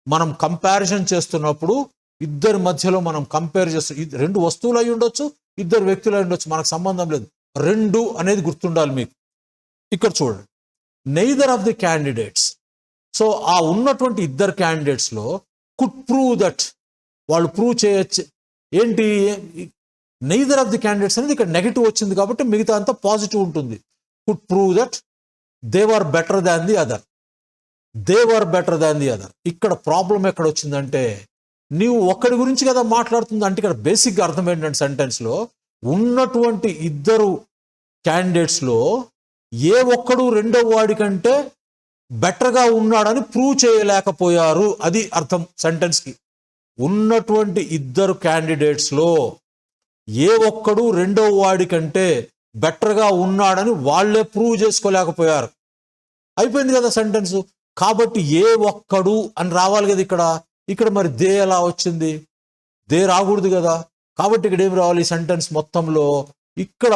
మనం కంపారిజన్ చేస్తున్నప్పుడు, ఇద్దరి మధ్యలో మనం కంపేర్ చేస్తూ, రెండు వస్తువులు అయి ఉండొచ్చు, ఇద్దరు వ్యక్తులు అయి ఉండొచ్చు, మనకు సంబంధం లేదు. రెండు అనేది గుర్తుండాలి మీకు. ఇక్కడ చూడండి, neither of the candidates. So ఆ ఉన్నటువంటి ఇద్దరు క్యాండిడేట్స్లో కుడ్ ప్రూవ్ దట్, వాళ్ళు ప్రూవ్ చేయొచ్చు. ఏంటి? నెయిదర్ ఆఫ్ ది క్యాండిడేట్స్ అనేది ఇక్కడ నెగిటివ్ వచ్చింది కాబట్టి మిగతా అంతా పాజిటివ్ ఉంటుంది. Could prove that they were better than the other. They were better than the other. ఇక్కడ ప్రాబ్లం ఎక్కడ వచ్చిందంటే, నీవు ఒక్కడి గురించి కదా మాట్లాడుతుంది. అంటే ఇక్కడ బేసిక్గా అర్థం ఏంటంటే, సెంటెన్స్లో ఉన్నటువంటి ఇద్దరు క్యాండిడేట్స్లో ఏ ఒక్కడు రెండో వాడి కంటే బెటర్గా ఉన్నాడని ప్రూవ్ చేయలేకపోయారు. అది అర్థం సెంటెన్స్కి. ఉన్నటువంటి ఇద్దరు క్యాండిడేట్స్లో ఏ ఒక్కడు రెండో వాడి కంటే బెటర్గా ఉన్నాడని వాళ్ళే ప్రూవ్ చేసుకోలేకపోయారు. అయిపోయింది కదా సెంటెన్స్. కాబట్టి ఏ ఒక్కడు అని రావాలి కదా ఇక్కడ. ఇక్కడ మరి దే ఎలా వచ్చింది? దే రాకూడదు కదా. కాబట్టి ఇక్కడ ఏం రావాలి? సెంటెన్స్ మొత్తంలో ఇక్కడ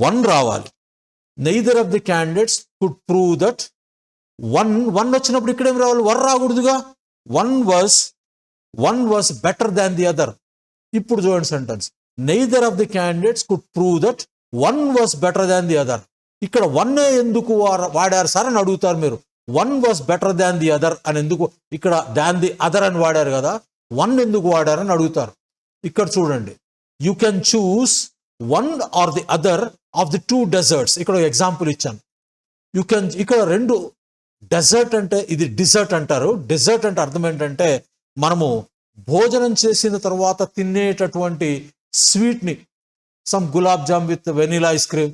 వన్ రావాలి. Neither of the candidates could prove that. One వచ్చినప్పుడు ఇక్కడ ఏం రావాలి? వర్ రాకూడదుగా. One was better than the other. ఇప్పుడు చూడండి sentence, neither of the candidates could prove that one was better than the other. ఇక్కడ వన్ ఎందుకు వాడారు సార్ అని అడుగుతారు మీరు. One was better than the other అని ఎందుకు, ఇక్కడ దాన్ ది అదర్ అని వాడారు కదా, వన్ ఎందుకు వాడారని అడుగుతారు. ఇక్కడ చూడండి, you can choose one or the other of the two desserts. ఇక్కడ ఎగ్జాంపుల్ ఇచ్చాను. యూ కెన్, ఇక్కడ రెండు డెజర్ట్ అంటే ఇది డిజర్ట్ అంటారు. డెజర్ట్ అంటే అర్థం ఏంటంటే, మనము భోజనం చేసిన తర్వాత తినేటటువంటి స్వీట్ని, some gulab jam with vanilla ice cream,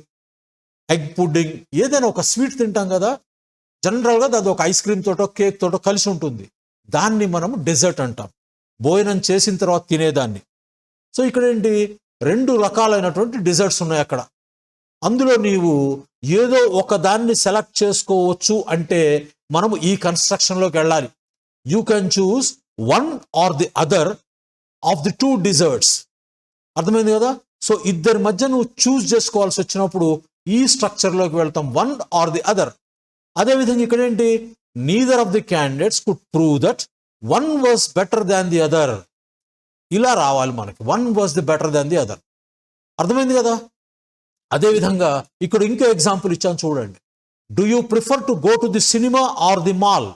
egg pudding, ఏదైనా ఒక స్వీట్ తింటాం కదా, జనరల్గా అది ఒక ఐస్ క్రీమ్ తోటో కేక్ తోటో కలిసి ఉంటుంది. దాన్ని మనము డెజర్ట్ అంటాం, భోజనం చేసిన తర్వాత తినేదాన్ని. సో ఇక్కడ ఏంటి, రెండు రకాలైనటువంటి డెజర్ట్స్ ఉన్నాయి అక్కడ. అందులో నీవు ఏదో ఒక దాన్ని సెలెక్ట్ చేసుకోవచ్చు అంటే మనము ఈ కన్స్ట్రక్షన్లోకి వెళ్ళాలి. You can choose one or the other of the two desserts. అర్థమైంది కదా. సో ఇద్దరి మధ్య నువ్వు చూస్ చేసుకోవాల్సి వచ్చినప్పుడు ఈ స్ట్రక్చర్లోకి వెళ్తాం, వన్ ఆర్ ది అదర్. అదేవిధంగా ఇక్కడ ఏంటి, neither of the candidates could prove that one was better than the other. ఇలా రావాలి మనకి, one was the better than the other. అర్థమైంది కదా. అదేవిధంగా ఇక్కడ ఇంకో ఎగ్జాంపుల్ ఇచ్చాను చూడండి. Do you prefer to go to the cinema or the mall?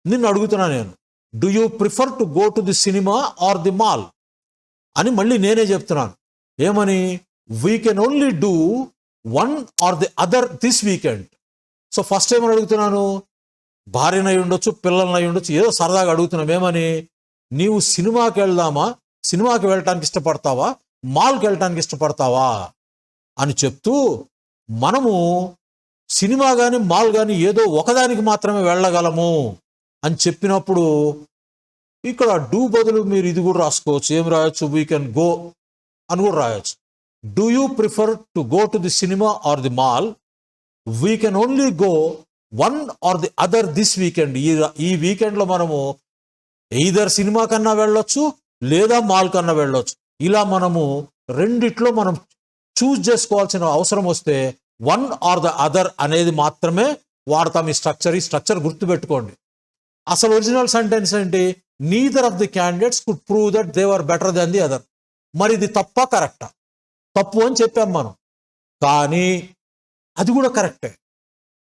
నిన్ను అడుగుతున్నా నేను, do you prefer to go to the cinema or the mall అని మళ్ళీ నేనే చెప్తున్నాను. ఏమని? We can only do one or the other this weekend. So first ఏమని అడుగుతున్నాను, భార్యనై ఉండొచ్చు, పిల్లలనై ఉండొచ్చు, ఏదో సరదాగా అడుగుతున్నాం. ఏమని? నీవు సినిమాకి వెళ్దామా, సినిమాకి వెళ్ళటానికి ఇష్టపడతావా, మాల్కి వెళ్ళటానికి ఇష్టపడతావా అని చెప్తూ, మనము సినిమా కానీ మాల్ కానీ ఏదో ఒకదానికి మాత్రమే వెళ్ళగలము అని చెప్పినప్పుడు ఇక్కడ డూ బదులు మీరు ఇది కూడా రాసుకోవచ్చు. ఏం రాయొచ్చు? వీ కెన్ గో అని కూడా రాయొచ్చు. Do you prefer to go to the cinema or the mall? We can only go one or the other this weekend. ఈ వీకెండ్లో మనము ఎయిదర్ సినిమా కన్నా వెళ్ళొచ్చు లేదా మాల్ కన్నా వెళ్ళొచ్చు. ఇలా మనము రెండిట్లో మనం చూస్ చేసుకోవాల్సిన అవసరం వస్తే వన్ ఆర్ ద అదర్ అనేది మాత్రమే వాడతాం. ఈ స్ట్రక్చర్ గుర్తుపెట్టుకోండి. అసలు ఒరిజినల్ సెంటెన్స్ ఏంటి? Neither of the candidates could prove that they are better than the other. మరి ఇది తప్పా కరెక్టా? తప్పు అని చెప్పాం మనం, కానీ అది కూడా కరెక్టే.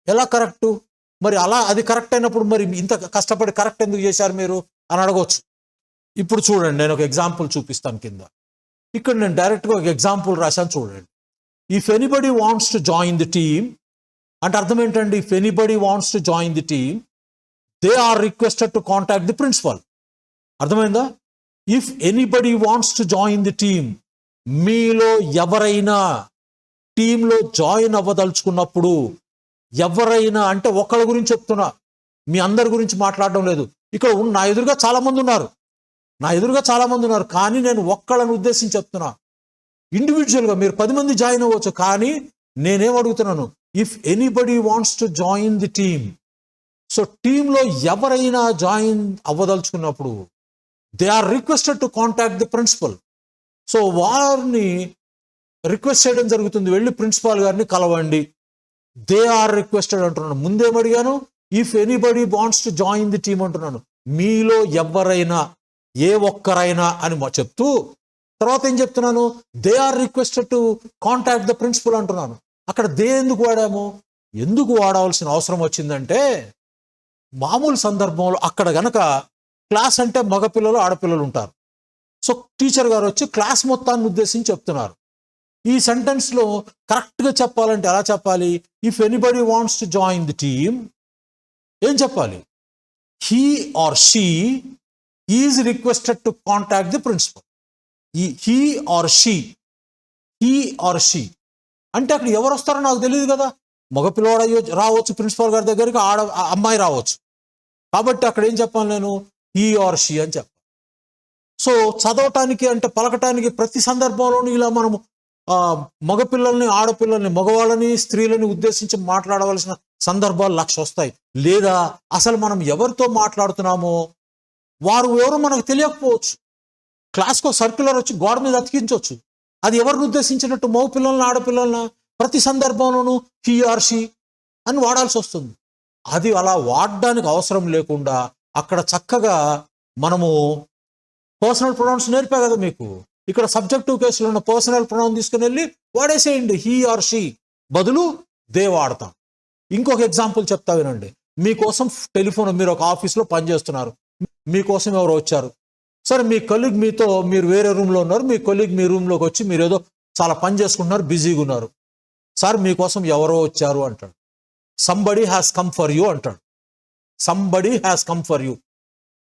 ఎలా కరెక్టు? మరి అలా అది కరెక్ట్ అయినప్పుడు మరి ఇంత కష్టపడి కరెక్ట్ ఎందుకు చేశారు మీరు అని అడగవచ్చు. ఇప్పుడు చూడండి, నేను ఒక ఎగ్జాంపుల్ చూపిస్తాను కింద. ఇక్కడ నేను డైరెక్ట్గా ఒక ఎగ్జాంపుల్ రాశాను చూడండి. If anybody wants to join the team అంటే అర్థం ఏంటండి? If anybody wants to join the team they are requested to contact the principal. అర్థమైందా? If anybody wants to join the team, మీలో ఎవరైనా టీంలో జాయిన్ అవ్వదలుచుకున్నప్పుడు, ఎవరైనా అంటే ఒకళ్ళ గురించి చెప్తున్నా, మీ అందరి గురించి మాట్లాడడం లేదు. ఇక్కడ నా ఎదురుగా చాలా మంది ఉన్నారు, కానీ నేను ఒక్కళ్ళని ఉద్దేశించి చెప్తున్నా. ఇండివిజువల్గా మీరు 10 మంది జాయిన్ అవ్వచ్చు, కానీ నేనేం అడుగుతున్నాను? If anybody wants to join the team. So టీంలో ఎవరైనా జాయిన్ అవ్వదలుచుకున్నప్పుడు they are requested to contact the principal. So వారిని రిక్వెస్ట్ చేయడం జరుగుతుంది, వెళ్ళి ప్రిన్సిపాల్ గారిని కలవండి. దే ఆర్ రిక్వెస్టెడ్ అంటున్నాను. ముందేమడిగాను? If anybody wants to join the team అంటున్నాను. మీలో ఎవరైనా, ఏ ఒక్కరైనా అని చెప్తూ తర్వాత ఏం చెప్తున్నాను? They are requested to contact the principal అంటున్నాను. అక్కడ దే ఎందుకు వాడాము? ఎందుకు వాడవలసిన అవసరం వచ్చిందంటే, మామూలు సందర్భంలో అక్కడ గనక క్లాస్ అంటే మగపిల్లలు ఆడపిల్లలు ఉంటారు. సో టీచర్ గారు వచ్చి క్లాస్ మొత్తాన్ని ఉద్దేశించి చెప్తున్నారు. ఈ సెంటెన్స్లో కరెక్ట్గా చెప్పాలంటే ఎలా చెప్పాలి? If anybody wants to join the team ఏం చెప్పాలి? He or she is requested to contact the principal. He or she అంటే అక్కడ ఎవరు వస్తారో నాకు తెలియదు కదా. మగపిల్లవాడు రావచ్చు ప్రిన్సిపాల్ గారి దగ్గరికి, అమ్మాయి రావచ్చు. కాబట్టి అక్కడ ఏం చెప్పాలి నేను? హీ ఆర్ షీ అని చెప్పాలి. సో చదవటానికి అంటే పలకటానికి ప్రతి సందర్భంలోనూ ఇలా మనము మగపిల్లల్ని, ఆడపిల్లల్ని, మగవాళ్ళని, స్త్రీలని ఉద్దేశించి మాట్లాడవలసిన సందర్భాలు 1,00,000 వస్తాయి. లేదా అసలు మనం ఎవరితో మాట్లాడుతున్నామో వారు ఎవరో మనకు తెలియకపోవచ్చు. క్లాస్కో సర్క్యులర్ వచ్చి గోడ మీద అతికించవచ్చు. అది ఎవరిని ఉద్దేశించినట్టు? మగపిల్లల్ని, ఆడపిల్లల్ని. ప్రతి సందర్భంలోనూ హీ ఆర్ షీ అని వాడాల్సి వస్తుంది. అది అలా వాడడానికి అవసరం లేకుండా అక్కడ చక్కగా మనము పర్సనల్ ప్రొనౌన్స్ నేర్పా కదా మీకు. ఇక్కడ సబ్జెక్టివ్ కేసులో ఉన్న పర్సనల్ ప్రొనౌన్ తీసుకుని వెళ్ళి వాడేసేయండి. హీ ఆర్ షీ బదులు దే వాడతాం. ఇంకొక ఎగ్జాంపుల్ చెప్తా వినండి. మీకోసం టెలిఫోన్, మీరు ఒక ఆఫీస్లో పనిచేస్తున్నారు, మీకోసం ఎవరు వచ్చారు. సరే, మీ కొలీగ్ మీరు వేరే రూమ్లో ఉన్నారు, మీ కొలీగ్ మీ రూమ్లోకి వచ్చి మీరు ఏదో చాలా పని చేసుకుంటున్నారు, బిజీగా ఉన్నారు. సార్ మీకోసం ఎవరో వచ్చారు అంటాడు. Somebody has come for you అంటాడు. Somebody has come for you.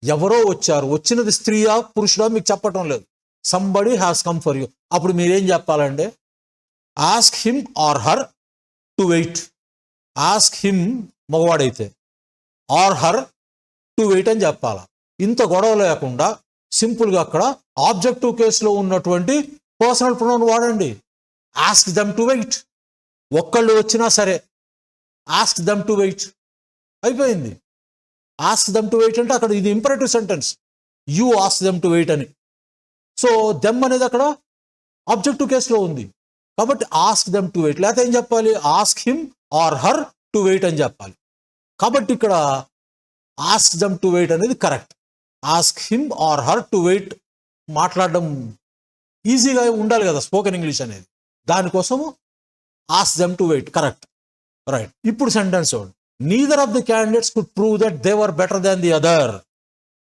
ఎవరో వచ్చారు, వచ్చినది స్త్రీయా పురుషుడా మీకు చెప్పటం లేదు. Somebody has come for you. అప్పుడు మీరేం చెప్పాలంటే, ask him or her to wait. Ask him మగవాడైతే, ఆర్ హర్ టు వెయిట్ అని చెప్పాలా. ఇంత గొడవ లేకుండా సింపుల్గా అక్కడ ఆబ్జెక్టివ్ కేసులో ఉన్నటువంటి పర్సనల్ ప్రొనౌన్ వాడండి. Ask them to wait. ఒక్కళ్ళు వచ్చినా సరే ఆస్క్ దెమ్ టు వెయిట్ అయిపోయింది. ఆస్క్ దెమ్ టు వెయిట్ అంటే అక్కడ ఇది imperative sentence, you ask them to wait అని. సో దెమ్ అనేది అక్కడ ఆబ్జెక్టివ్ కేసులో ఉంది కాబట్టి ఆస్క్ దెమ్ టు వెయిట్. లేకపోతే ఏం చెప్పాలి? Ask him or her to wait అని చెప్పాలి. కాబట్టి ఇక్కడ ఆస్క్ దెమ్ టు వెయిట్ అనేది correct. Ask him or her to wait మాట్లాడడం ఈజీగా ఉండాలి కదా స్పోకెన్ ఇంగ్లీష్ అనేది. దానికోసము ask them to wait correct, right. ఇప్పుడు సెంటెన్స్ చూడండి. Neither of the candidates could prove that they were better than the other.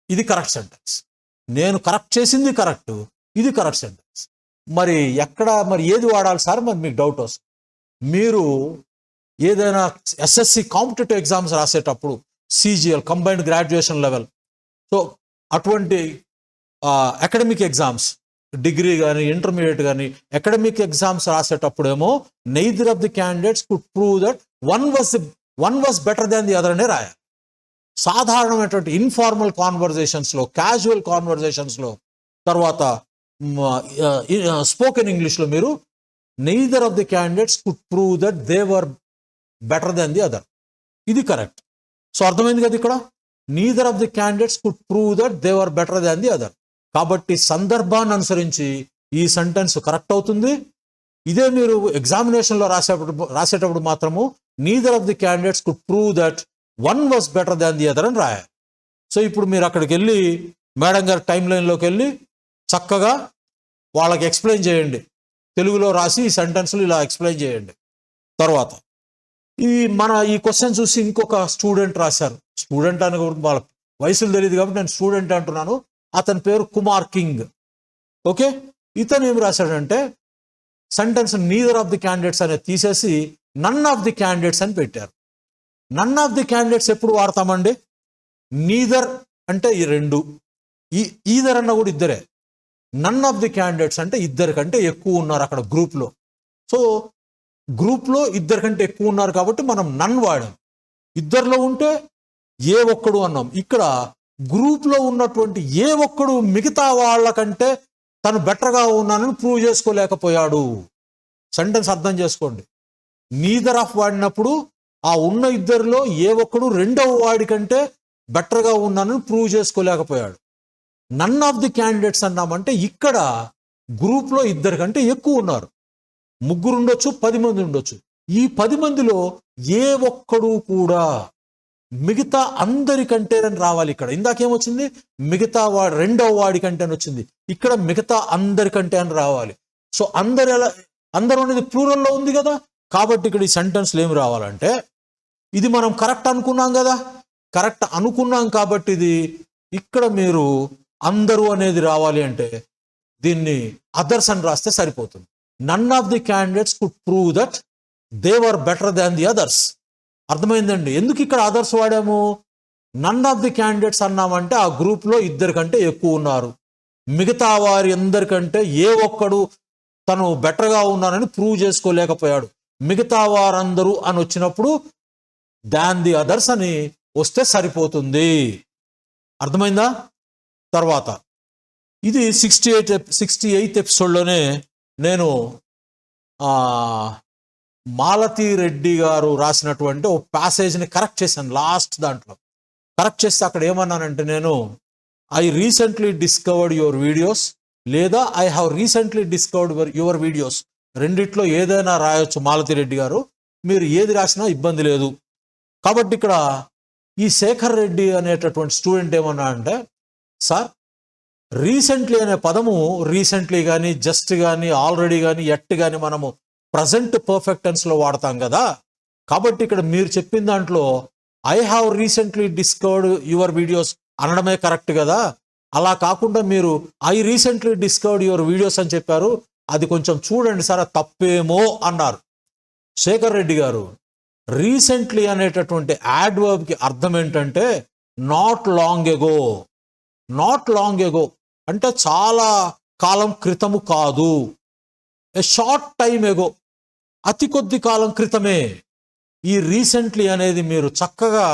ఇది కరెక్ట్ సెంటెన్స్. నేను కరెక్ట్ చేసింది కరెక్ట్, ఇది కరెక్ట్ సెంటెన్స్. మరి ఏది వాడాలి సార్? మరి మీకు డౌట్ వస్తుంది. మీరు ఏదైనా ఎస్ఎస్సి కాంపిటేటివ్ ఎగ్జామ్స్ రాసేటప్పుడు, CGL combined graduation level, so అటువంటి అకాడమిక్ ఎగ్జామ్స్, డిగ్రీ కానీ ఇంటర్మీడియట్ కానీ అకాడమిక్ ఎగ్జామ్స్ రాసేటప్పుడేమో neither of the candidates could prove that one was better than the other అనే రాయాలి. సాధారణమైనటువంటి ఇన్ఫార్మల్ కాన్వర్జేషన్స్లో, క్యాజువల్ కాన్వర్జేషన్స్లో, తర్వాత స్పోకెన్ ఇంగ్లీష్లో మీరు neither of the candidates could prove that they were better then the other. ఇది correct. So అర్థమైంది కదా ఇక్కడ, neither of the candidates could prove that they were better than the other. కాబట్టి సందర్భాన్ని అనుసరించి ఈ సెంటెన్స్ కరెక్ట్ అవుతుంది. ఇదే మీరు ఎగ్జామినేషన్లో రాసేటప్పుడు మాత్రము neither of the candidates could prove that one was better than the other అని రాయాలి. సో ఇప్పుడు మీరు అక్కడికి వెళ్ళి మేడం గారి టైం లైన్లోకి వెళ్ళి చక్కగా వాళ్ళకి ఎక్స్ప్లెయిన్ చేయండి, తెలుగులో రాసి ఈ సెంటెన్స్లు ఇలా ఎక్స్ప్లెయిన్ చేయండి. తర్వాత ఈ క్వశ్చన్ చూసి ఇంకొక స్టూడెంట్ రాశారు. స్టూడెంట్ అని వాళ్ళ వయసులు తెలియదు కాబట్టి నేను స్టూడెంట్ అంటున్నాను. అతని పేరు కుమార్ కింగ్. ఓకే, ఇతను ఏం రాశాడంటే sentence neither of the candidates అనేది తీసేసి నన్ ఆఫ్ ది క్యాండిడేట్స్ అని పెట్టారు. నన్ ఆఫ్ ది క్యాండిడేట్స్ ఎప్పుడు వాడతామండి? నీదర్ అంటే ఈ రెండు, ఈదర్ అన్న కూడా ఇద్దరే. నన్ ఆఫ్ ది క్యాండిడేట్స్ అంటే ఇద్దరి కంటే ఎక్కువ ఉన్నారు అక్కడ గ్రూప్లో. సో గ్రూప్లో ఇద్దరి కంటే ఎక్కువ ఉన్నారు కాబట్టి మనం నన్ వాడాం. ఇద్దరిలో ఉంటే ఏ ఒక్కడు అన్నాం. ఇక్కడ గ్రూప్లో ఉన్నటువంటి ఏ ఒక్కడు మిగతా వాళ్ళకంటే తను బెటర్గా ఉన్నానని ప్రూవ్ చేసుకోలేకపోయాడు. సెంటెన్స్ అర్థం చేసుకోండి. నీదర్ ఆఫ్ వాడినప్పుడు ఆ ఉన్న ఇద్దరిలో ఏ ఒక్కడు రెండవ వాడి కంటే బెటర్గా ఉన్నానని ప్రూవ్ చేసుకోలేకపోయాడు. నన్ ఆఫ్ ది క్యాండిడేట్స్ అన్నామంటే ఇక్కడ గ్రూప్లో ఇద్దరి కంటే ఎక్కువ ఉన్నారు. ముగ్గురు ఉండొచ్చు, 10 మంది ఉండొచ్చు. ఈ 10 మందిలో ఏ ఒక్కడు కూడా మిగతా అందరికంటే అని రావాలి. ఇక్కడ ఇందాకేమొచ్చింది? మిగతా వాడు రెండవ వాడి కంటే అని వచ్చింది. ఇక్కడ మిగతా అందరికంటే అని రావాలి. సో అందరూ అనేది ప్లూరల్లో ఉంది కదా, కాబట్టి ఇక్కడ ఈ సెంటెన్స్లు ఏమి రావాలంటే, ఇది మనం కరెక్ట్ అనుకున్నాం కదా, కరెక్ట్ అనుకున్నాం కాబట్టి ఇది ఇక్కడ మీరు అందరూ అనేది రావాలి అంటే దీన్ని అదర్స్ అని రాస్తే సరిపోతుంది. None of the candidates could prove that they were better than the others. అర్థమైందండి ఎందుకు ఇక్కడ అదర్స్ వాడాము? నన్ ఆఫ్ ది క్యాండిడేట్స్ అన్నామంటే ఆ గ్రూప్లో ఇద్దరి కంటే ఎక్కువ ఉన్నారు, మిగతా వారి అందరికంటే ఏ ఒక్కడు తను బెటర్గా ఉన్నానని ప్రూవ్ చేసుకోలేకపోయాడు. మిగతా వారందరూ అని వచ్చినప్పుడు దాన్ ది అదర్స్ అని వస్తే సరిపోతుంది. అర్థమైందా? తర్వాత ఇది 68th ఎపిసోడ్లోనే నేను మాలతి రెడ్డి గారు రాసినటువంటి ఒక ప్యాసేజ్ని కరెక్ట్ చేశాను. లాస్ట్ దాంట్లో కరెక్ట్ చేస్తే అక్కడ ఏమన్నానంటే నేను I recently discovered your videos లేదా I have recently discovered your videos, రెండిట్లో ఏదైనా రాయొచ్చు మాలతి రెడ్డి గారు, మీరు ఏది రాసినా ఇబ్బంది లేదు. కాబట్టి ఇక్కడ ఈ శేఖర్ రెడ్డి అనేటటువంటి స్టూడెంట్ ఏమన్నా అంటే, సార్ రీసెంట్లీ అనే పదము రీసెంట్లీ కానీ జస్ట్ కానీ ఆల్రెడీ కానీ ఎట్ కానీ మనము ప్రజెంట్ పర్ఫెక్ట్ టెన్స్లో వాడతాం కదా, కాబట్టి ఇక్కడ మీరు చెప్పిన దాంట్లో I have recently discovered your videos అనడమే కరెక్ట్ కదా, అలా కాకుండా మీరు I recently discovered your videos అని చెప్పారు, అది కొంచెం చూడండి సార్ తప్పేమో అన్నారు. శేఖర్ రెడ్డి గారు రీసెంట్లీ అనేటటువంటి యాడ్వర్బ్కి అర్థం ఏంటంటే not long ago. Not long ago అంటే చాలా కాలం క్రితము కాదు, ఎ షార్ట్ టైం ఎగో అతి కొద్ది కాలం క్రితమే. ఈ రీసెంట్లీ అనేది మీరు చక్కగా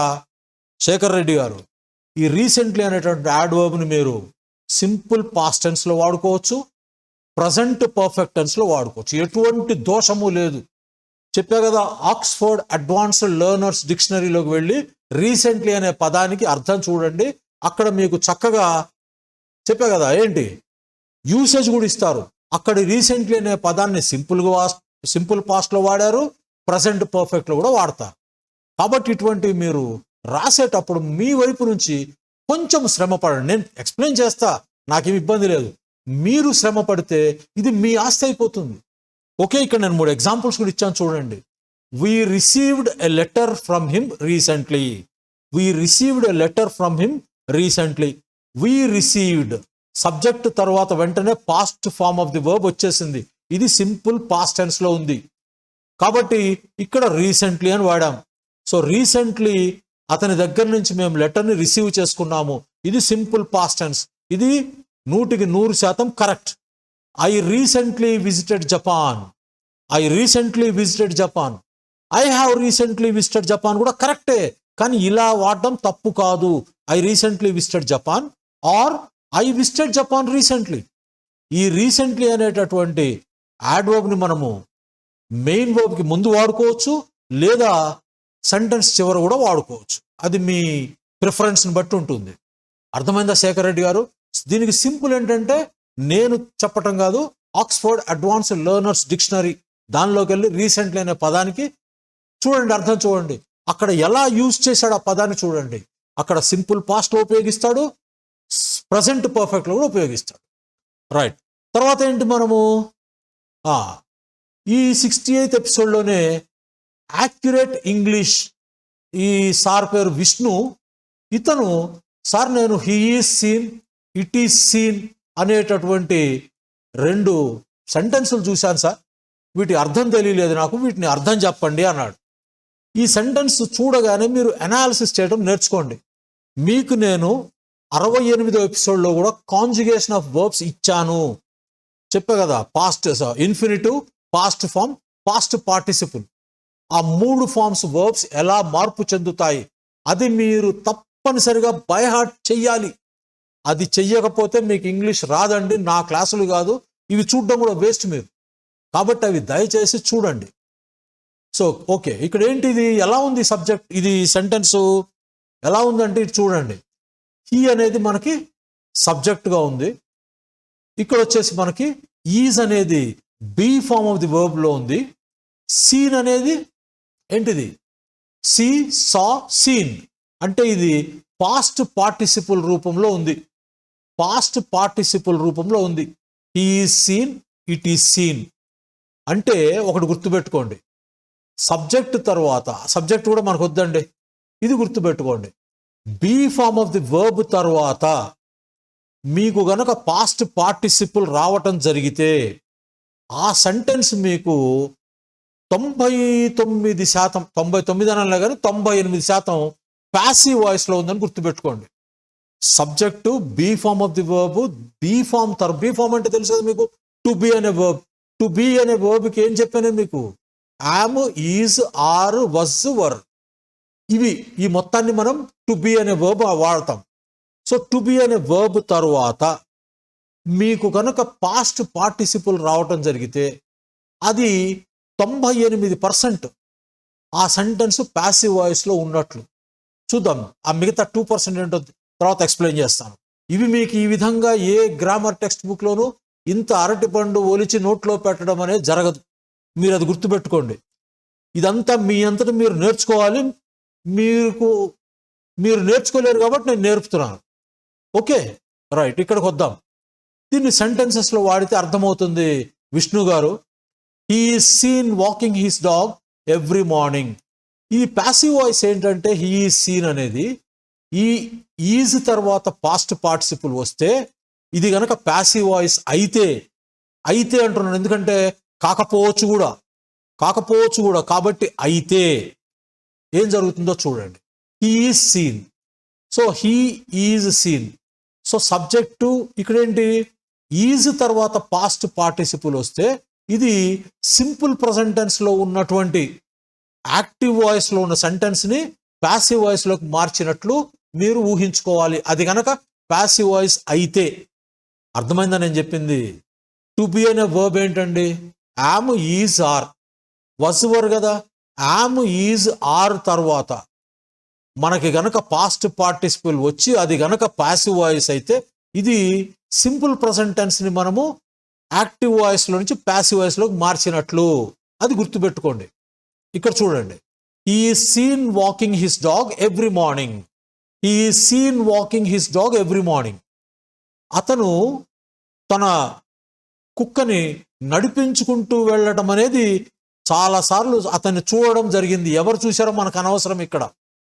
శేఖర్ రెడ్డి గారు ఈ రీసెంట్లీ అనేటువంటి యాడ్వర్బ్ని మీరు సింపుల్ పాస్ట్ టెన్స్లో వాడుకోవచ్చు, ప్రజెంట్ పర్ఫెక్ట్ టెన్స్లో వాడుకోవచ్చు, ఎటువంటి దోషము లేదు. చెప్పా కదా, ఆక్స్ఫర్డ్ అడ్వాన్స్డ్ లెర్నర్స్ డిక్షనరీలోకి వెళ్ళి రీసెంట్లీ అనే పదానికి అర్థం చూడండి, అక్కడ మీకు చక్కగా చెప్పా కదా ఏంటి యూసేజ్ కూడా ఇస్తారు. అక్కడ రీసెంట్లీ అనే పదాన్ని సింపుల్ పాస్ట్లో వాడారు, ప్రజెంట్ పర్ఫెక్ట్లో కూడా వాడతారు. కాబట్టి ఇటువంటివి మీరు రాసేటప్పుడు మీ వైపు నుంచి కొంచెం శ్రమ పడండి. నేను ఎక్స్ప్లెయిన్ చేస్తా, నాకేం ఇబ్బంది లేదు, మీరు శ్రమ పడితే ఇది మీ ఆస్తి అయిపోతుంది. ఓకే, ఇక్కడ నేను 3 ఎగ్జాంపుల్స్ కూడా ఇచ్చాను చూడండి. We received a letter from him recently. We received a letter from him recently. We received subject తర్వాత వెంటనే past form of the verb వచ్చేసింది, ఇది సింపుల్ పాస్ట్ టెన్స్లో ఉంది కాబట్టి ఇక్కడ రీసెంట్లీ అని వాడాం. సో రీసెంట్లీ అతని దగ్గర నుంచి మేము లెటర్ని రిసీవ్ చేసుకున్నాము, ఇది సింపుల్ పాస్ట్ టెన్స్, ఇది 100% correct. I recently visited Japan. I recently visited Japan. I have recently visited Japan కూడా కరెక్టే, కానీ ఇలా వాడడం తప్పు కాదు. I recently visited Japan or I visited Japan recently. ఈ రీసెంట్లీ అనేటటువంటి యాడ్వర్బ్ని మనము మెయిన్ వర్బ్కి ముందు వాడుకోవచ్చు, లేదా సెంటెన్స్ చివర కూడా వాడుకోవచ్చు. అది మీ ప్రిఫరెన్స్ని బట్టి ఉంటుంది. అర్థమైందా శేఖర్ రెడ్డి గారు? దీనికి సింపుల్ ఏంటంటే నేను చెప్పటం కాదు, ఆక్స్ఫర్డ్ అడ్వాన్స్డ్ లెర్నర్స్ డిక్షనరీ దానిలోకి వెళ్ళి రీసెంట్లీ అనే పదానికి చూడండి, అర్థం చూడండి. అక్కడ ఎలా యూజ్ చేశాడు ఆ పదాన్ని చూడండి. అక్కడ సింపుల్ పాస్ట్లో ఉపయోగిస్తాడు, ప్రజెంట్ పర్ఫెక్ట్లో కూడా ఉపయోగిస్తాడు. రైట్. తర్వాత ఏంటి మనము ఈ 68th ఎపిసోడ్లోనే యాక్యురేట్ ఇంగ్లీష్, ఈ సార్ పేరు విష్ణు. ఇతను సార్ నేను he is seen, it is seen అనేటటువంటి 2 సెంటెన్సులు చూశాను సార్, వీటి అర్థం తెలియలేదు నాకు, వీటిని అర్థం చెప్పండి అన్నాడు. ఈ సెంటెన్స్ చూడగానే మీరు అనాలిసిస్ చేయడం నేర్చుకోండి. మీకు నేను 68వ ఎపిసోడ్లో కూడా కాంజుగేషన్ ఆఫ్ వర్బ్స్ ఇచ్చాను, చెప్పా కదా. Past infinitive, past form, past participle, ఆ 3 ఫార్మ్స్ వర్బ్స్ ఎలా మార్పు చెందుతాయి అది మీరు తప్పనిసరిగా బై హార్ట్ చెయ్యాలి. అది చెయ్యకపోతే మీకు ఇంగ్లీష్ రాదండి. నా క్లాసులు కాదు ఇవి, చూడడం కూడా వేస్ట్ మీరు. కాబట్టి అవి దయచేసి చూడండి. సో ఓకే, ఇక్కడ ఏంటి, ఇది ఎలా ఉంది సబ్జెక్ట్, ఇది సెంటెన్సు ఎలా ఉందంటే ఇది చూడండి. హీ అనేది మనకి సబ్జెక్ట్గా ఉంది. ఇక్కడ వచ్చేసి మనకి ఈజ్ అనేది బీ ఫార్మ్ ఆఫ్ ది వర్బ్లో ఉంది. సీన్ అనేది ఏంటిది, సీ, సా, సీన్ అంటే ఇది పాస్ట్ పార్టిసిపుల్ రూపంలో ఉంది. పాస్ట్ పార్టిసిపుల్ రూపంలో ఉంది. He is seen, it is seen అంటే ఒకటి గుర్తుపెట్టుకోండి, సబ్జెక్ట్ తర్వాత, సబ్జెక్ట్ కూడా మనకు వద్దండి, ఇది గుర్తుపెట్టుకోండి. Be form of the verb తర్వాత మీకు గనక పాస్ట్ పార్టిసిపుల్ రావటం జరిగితే ఆ సెంటెన్స్ మీకు 99%, 99 అనలే కానీ 98% ప్యాసివ్ వాయిస్లో ఉందని గుర్తుపెట్టుకోండి. Subject be form of the verb, be form అంటే తెలుసు కదా మీకు, టు బీ అనే వర్బ్. టు బీ అనే వర్బ్కి ఏం చెప్పాను మీకు, am, is, are, was, were, ఇవి ఈ మొత్తాన్ని మనం టు బీ అనే వర్బ్ వాడతాం. సో టు బీ అనే వర్బ్ తరువాత మీకు కనుక పాస్ట్ పార్టిసిపుల్ రావటం జరిగితే అది 98% ఆ సెంటెన్స్ ప్యాసివ్ వాయిస్లో ఉన్నట్లు. చూద్దాం ఆ మిగతా 2% ఏంటో తర్వాత ఎక్స్ప్లెయిన్ చేస్తాను. ఇవి మీకు ఈ విధంగా ఏ గ్రామర్ టెక్స్ట్ బుక్లోనూ ఇంత అరటిపండు ఒలిచి నోట్లో పెట్టడం అనేది జరగదు. మీరు అది గుర్తుపెట్టుకోండి. ఇదంతా మీ అంతటా మీరు నేర్చుకోవాలి. మీరు నేర్చుకోలేరు కాబట్టి నేను నేర్పుతున్నాను. ఓకే రైట్, ఇక్కడికి వద్దాం. దీన్ని సెంటెన్సెస్లో వాడితే అర్థమవుతుంది. విష్ణు గారు, he is seen walking his dog every morning. ఈ ప్యాసివ్ వాయిస్ ఏంటంటే హీ ఈజ్ సీన్ అనేది ఈ ఈజ్ తర్వాత పాస్ట్ పార్టిసిపుల్ వస్తే ఇది గనక ప్యాసివ్ వాయిస్ అయితే అంటున్నాను, ఎందుకంటే కాకపోవచ్చు కూడా కాబట్టి అయితే ఏం జరుగుతుందో చూడండి. He is seen, so he is seen. So subject ఇక్కడ ఏంటి, ఈజ్ తర్వాత పాస్ట్ పార్టిసిపుల్ వస్తే ఇది సింపుల్ ప్రజెంట్ టెన్స్లో ఉన్నటువంటి యాక్టివ్ వాయిస్లో ఉన్న సెంటెన్స్ని ప్యాసివ్ వాయిస్లోకి మార్చినట్లు మీరు ఊహించుకోవాలి. అది కనుక ప్యాసివ్ వాయిస్ అయితే. అర్థమైందా నేను చెప్పింది? టు బి అనే వర్బ్ ఏంటండి, am, is, are. Was were కదా, యామ్, ఈజ్, ఆర్ తర్వాత మనకి గనక పాస్ట్ పార్టిసిపుల్ వచ్చి అది గనక ప్యాసివ్ వాయిస్ అయితే ఇది సింపుల్ ప్రజెంట్ టెన్స్ని మనము యాక్టివ్ వాయిస్లో నుంచి ప్యాసివ్ వాయిస్లోకి మార్చినట్లు. అది గుర్తుపెట్టుకోండి. ఇక్కడ చూడండి, he is seen walking his dog every morning. He is seen walking his dog every morning. అతను తన కుక్కని నడిపించుకుంటూ వెళ్ళటం అనేది చాలాసార్లు అతన్ని చూడడం జరిగింది. ఎవరు చూశారో మనకు అనవసరం, ఇక్కడ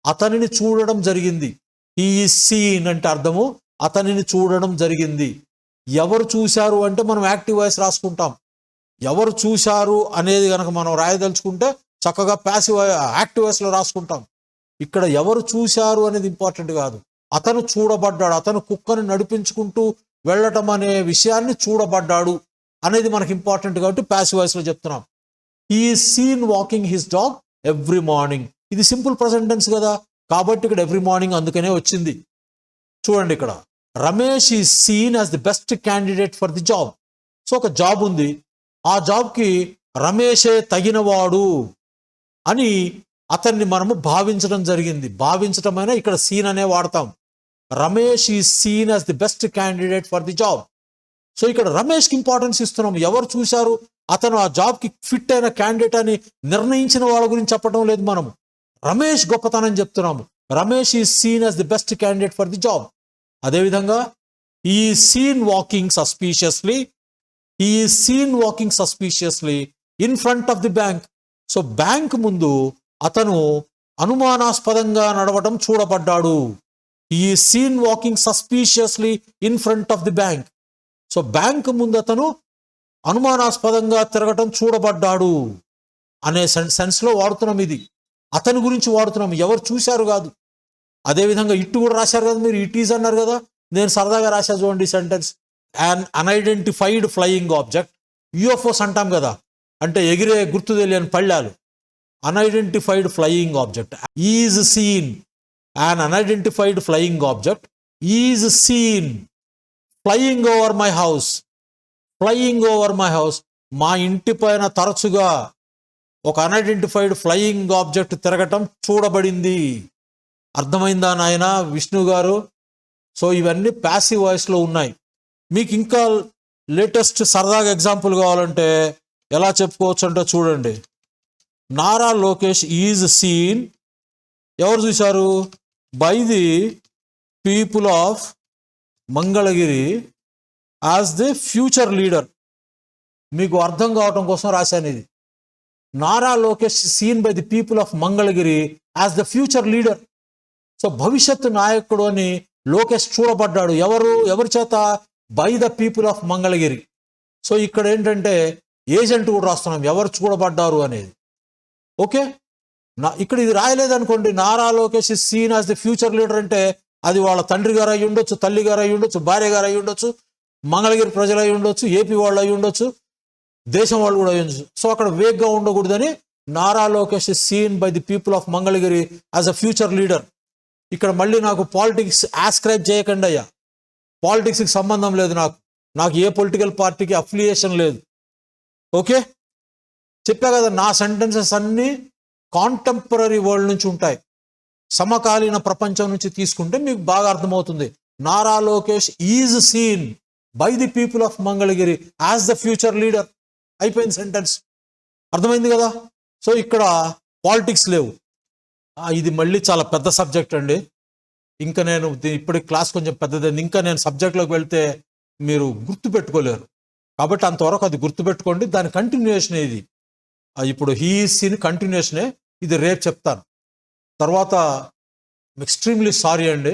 అతనిని చూడడం జరిగింది. హీ ఈజ్ సీన్ అంటే అర్థము అతనిని చూడడం జరిగింది. ఎవరు చూశారు అంటే మనం యాక్టివ్ వాయిస్ రాసుకుంటాం. ఎవరు చూశారు అనేది కనుక మనం రాయదలుచుకుంటే చక్కగా ప్యాసివ్ యాక్టివ్ వాయిస్లో రాసుకుంటాం. ఇక్కడ ఎవరు చూశారు అనేది ఇంపార్టెంట్ కాదు, అతను చూడబడ్డాడు. అతను కుక్కను నడిపించుకుంటూ వెళ్ళటం అనే విషయాన్ని చూడబడ్డాడు అనేది మనకి ఇంపార్టెంట్ కాబట్టి ప్యాసివ్ వాయిస్లో చెప్తున్నాం. He is seen walking his dog every morning. ఇది సింపుల్ ప్రెజెంట్ టెన్స్ కదా, కాబట్టి ఇక్కడ ఎవ్రీ మార్నింగ్ అందుకనే వచ్చింది. చూడండి ఇక్కడ Ramesh is seen as the best candidate for the job. So ఒక జాబ్ ఉంది, ఆ జాబ్కి రమేషే తగినవాడు అని అతన్ని మనము భావించడం జరిగింది. భావించటమైనా ఇక్కడ సీన్ అనే వాడతాం. Ramesh is seen as the best candidate for the job. So ఇక్కడ రమేష్కి ఇంపార్టెన్స్ ఇస్తున్నాం. ఎవరు చూశారు, అతను ఆ జాబ్కి ఫిట్ అయిన క్యాండిడేట్ అని నిర్ణయించిన వాళ్ళ గురించి చెప్పడం లేదు, మనము రమేష్ గొప్పతనం చెప్తున్నాము. Ramesh is seen as the best candidate for the job. అదేవిధంగా he seen walking suspiciously, he seen walking suspiciously in front of the bank. So bank ముందు అతను అనుమానాస్పదంగా నడవటం చూడబడ్డాడు. He seen walking suspiciously in front of the bank. So bank ముందు అతను అనుమానాస్పదంగా తిరగటం చూడబడ్డాడు అనే సెన్స్లో వాడుతున్నాం. ఇది అతని గురించి వాడుతున్నాం, ఎవరు చూశారు కాదు. అదేవిధంగా ఇటు కూడా రాశారు కదా మీరు, ఇట్ ఈజ్ అన్నారు కదా, నేను సరదాగా రాశా చూడండి sentence. An unidentified flying object, UFOs అంటాం కదా, అంటే ఎగిరే గుర్తు తెలియని పళ్ళాలు. Unidentified flying object is seen, an unidentified flying object is seen flying over my house. Flying over my house, మా ఇంటి పైన తరచుగా ఒక అన్ఐడెంటిఫైడ్ ఫ్లయింగ్ ఆబ్జెక్ట్ తిరగటం చూడబడింది. అర్థమైందా నాయన విష్ణు గారు? సో ఇవన్నీ ప్యాసివ్ వాయిస్లో ఉన్నాయి. మీకు ఇంకా లేటెస్ట్ సరదాగా ఎగ్జాంపుల్ కావాలంటే ఎలా చెప్పుకోవచ్చు అంటే చూడండి, నారా లోకేష్ ఈజ్ సీన్, ఎవరు చూశారు, by the people of Mangalagiri as the future leader. మీకు అర్థం కావటం కోసం రాశాను ఇది. Nara Lokesh seen by the people of Mangalagiri as the future leader. So భవిష్యత్తు నాయకుడు అని లోకేష్ చూడబడ్డాడు. ఎవరి చేత? By the people of Mangalagiri. So ఇక్కడ ఏంటంటే ఏజెంట్ కూడా రాస్తున్నాం, ఎవరు చూడబడ్డారు అనేది. ఓకే, ఇక్కడ ఇది రాయలేదనుకోండి, Nara Lokesh seen as the future leader అంటే అది వాళ్ళ తండ్రి గారు అయి ఉండొచ్చు, తల్లి గారు అయి ఉండొచ్చు, భార్య గారు అయి ఉండొచ్చు, మంగళగిరి ప్రజలు అయి ఉండొచ్చు, ఏపీ వాళ్ళు అయి ఉండొచ్చు, దేశం వాళ్ళు కూడా అయి ఉండొచ్చు. సో అక్కడ వేగ్గా ఉండకూడదని Nara Lokesh seen by the people of Mangalagiri as a future leader. ఇక్కడ మళ్ళీ నాకు పాలిటిక్స్ ఆస్క్రైబ్ చేయకండి అయ్యా, పాలిటిక్స్కి సంబంధం లేదు, నాకు ఏ పొలిటికల్ పార్టీకి అఫిలియేషన్ లేదు. ఓకే, చెప్పా కదా, నా సెంటెన్సెస్ అన్నీ కాంటెంపరీ వరల్డ్ నుంచి ఉంటాయి, సమకాలీన ప్రపంచం నుంచి తీసుకుంటే మీకు బాగా అర్థమవుతుంది. Nara Lokesh is seen by the people of Mangalagiri as the future leader. అయిపోయింది సెంటెన్స్, అర్థమైంది కదా. సో ఇక్కడ పాలిటిక్స్ లేవు. ఇది మళ్ళీ చాలా పెద్ద సబ్జెక్ట్ అండి. ఇంకా నేను ఇప్పటికి క్లాస్ కొంచెం పెద్దదండి, ఇంకా నేను సబ్జెక్ట్లోకి వెళ్తే మీరు గుర్తుపెట్టుకోలేరు. కాబట్టి అంతవరకు అది గుర్తుపెట్టుకోండి, దాని కంటిన్యూషన్ ఇది. ఇప్పుడు హీ ఈజ్ సీన్ కంటిన్యూషనే, ఇది రేపు చెప్తాను. తర్వాత ఎక్స్ట్రీమ్లీ సారీ అండి,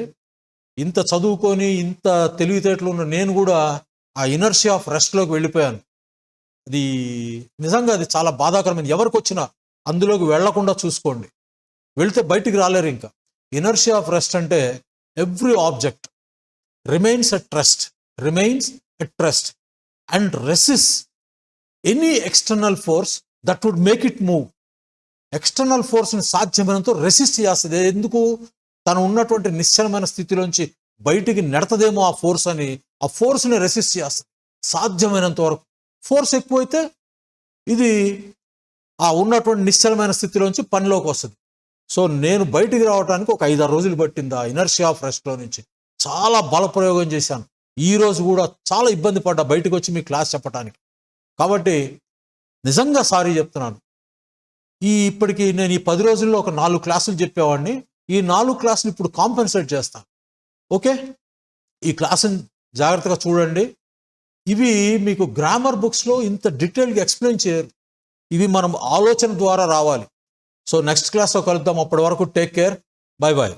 ఇంత చదువుకొని ఇంత తెలివితేటలు ఉన్న నేను కూడా ఆ ఇనర్షియా ఆఫ్ రెస్ట్లోకి వెళ్ళిపోయాను. అది నిజంగా అది చాలా బాధాకరమైనది. ఎవరికి వచ్చినా అందులోకి వెళ్లకుండా చూసుకోండి, వెళ్తే బయటికి రాలేరు. ఇంకా ఇనర్షియా ఆఫ్ రెస్ట్ అంటే every object remains at rest and resist any external force that would make it move. External ఫోర్స్ని సాధ్యమైనంత రెసిస్ట్ చేస్తుంది. ఎందుకు? తను ఉన్నటువంటి నిశ్చలమైన స్థితిలోంచి బయటికి నెడతదేమో ఆ ఫోర్స్ అని, ఆ ఫోర్స్ని రెసిస్ట్ చేస్తుంది సాధ్యమైనంత వరకు. ఫోర్స్ ఎక్కువైతే ఇది ఆ ఉన్నటువంటి నిశ్చలమైన స్థితిలోంచి పనిలోకి వస్తుంది. సో నేను బయటికి రావడానికి ఒక 5-6 రోజులు పట్టింది ఆ ఇనర్షియా ఆఫ్ రెస్ట్లో నుంచి. చాలా బలప్రయోగం చేశాను. ఈ రోజు కూడా చాలా ఇబ్బంది పడ్డా బయటకు వచ్చి మీ క్లాస్ చెప్పడానికి. కాబట్టి నిజంగా సారీ చెప్తున్నాను. ఇప్పటికి నేను ఈ 10 రోజుల్లో ఒక 4 క్లాసులు చెప్పేవాడిని. ఈ 4 క్లాసులు ఇప్పుడు కాంపెన్సేట్ చేస్తాను. ఓకే, ఈ క్లాసుని జాగ్రత్తగా చూడండి. ఇవి మీకు గ్రామర్ బుక్స్లో ఇంత డీటెయిల్గా ఎక్స్ప్లెయిన్ చేయరు. ఇవి మనం ఆలోచన ద్వారా రావాలి. సో నెక్స్ట్ క్లాస్లో కలుద్దాం. అప్పటి వరకు టేక్ కేర్, బై బాయ్.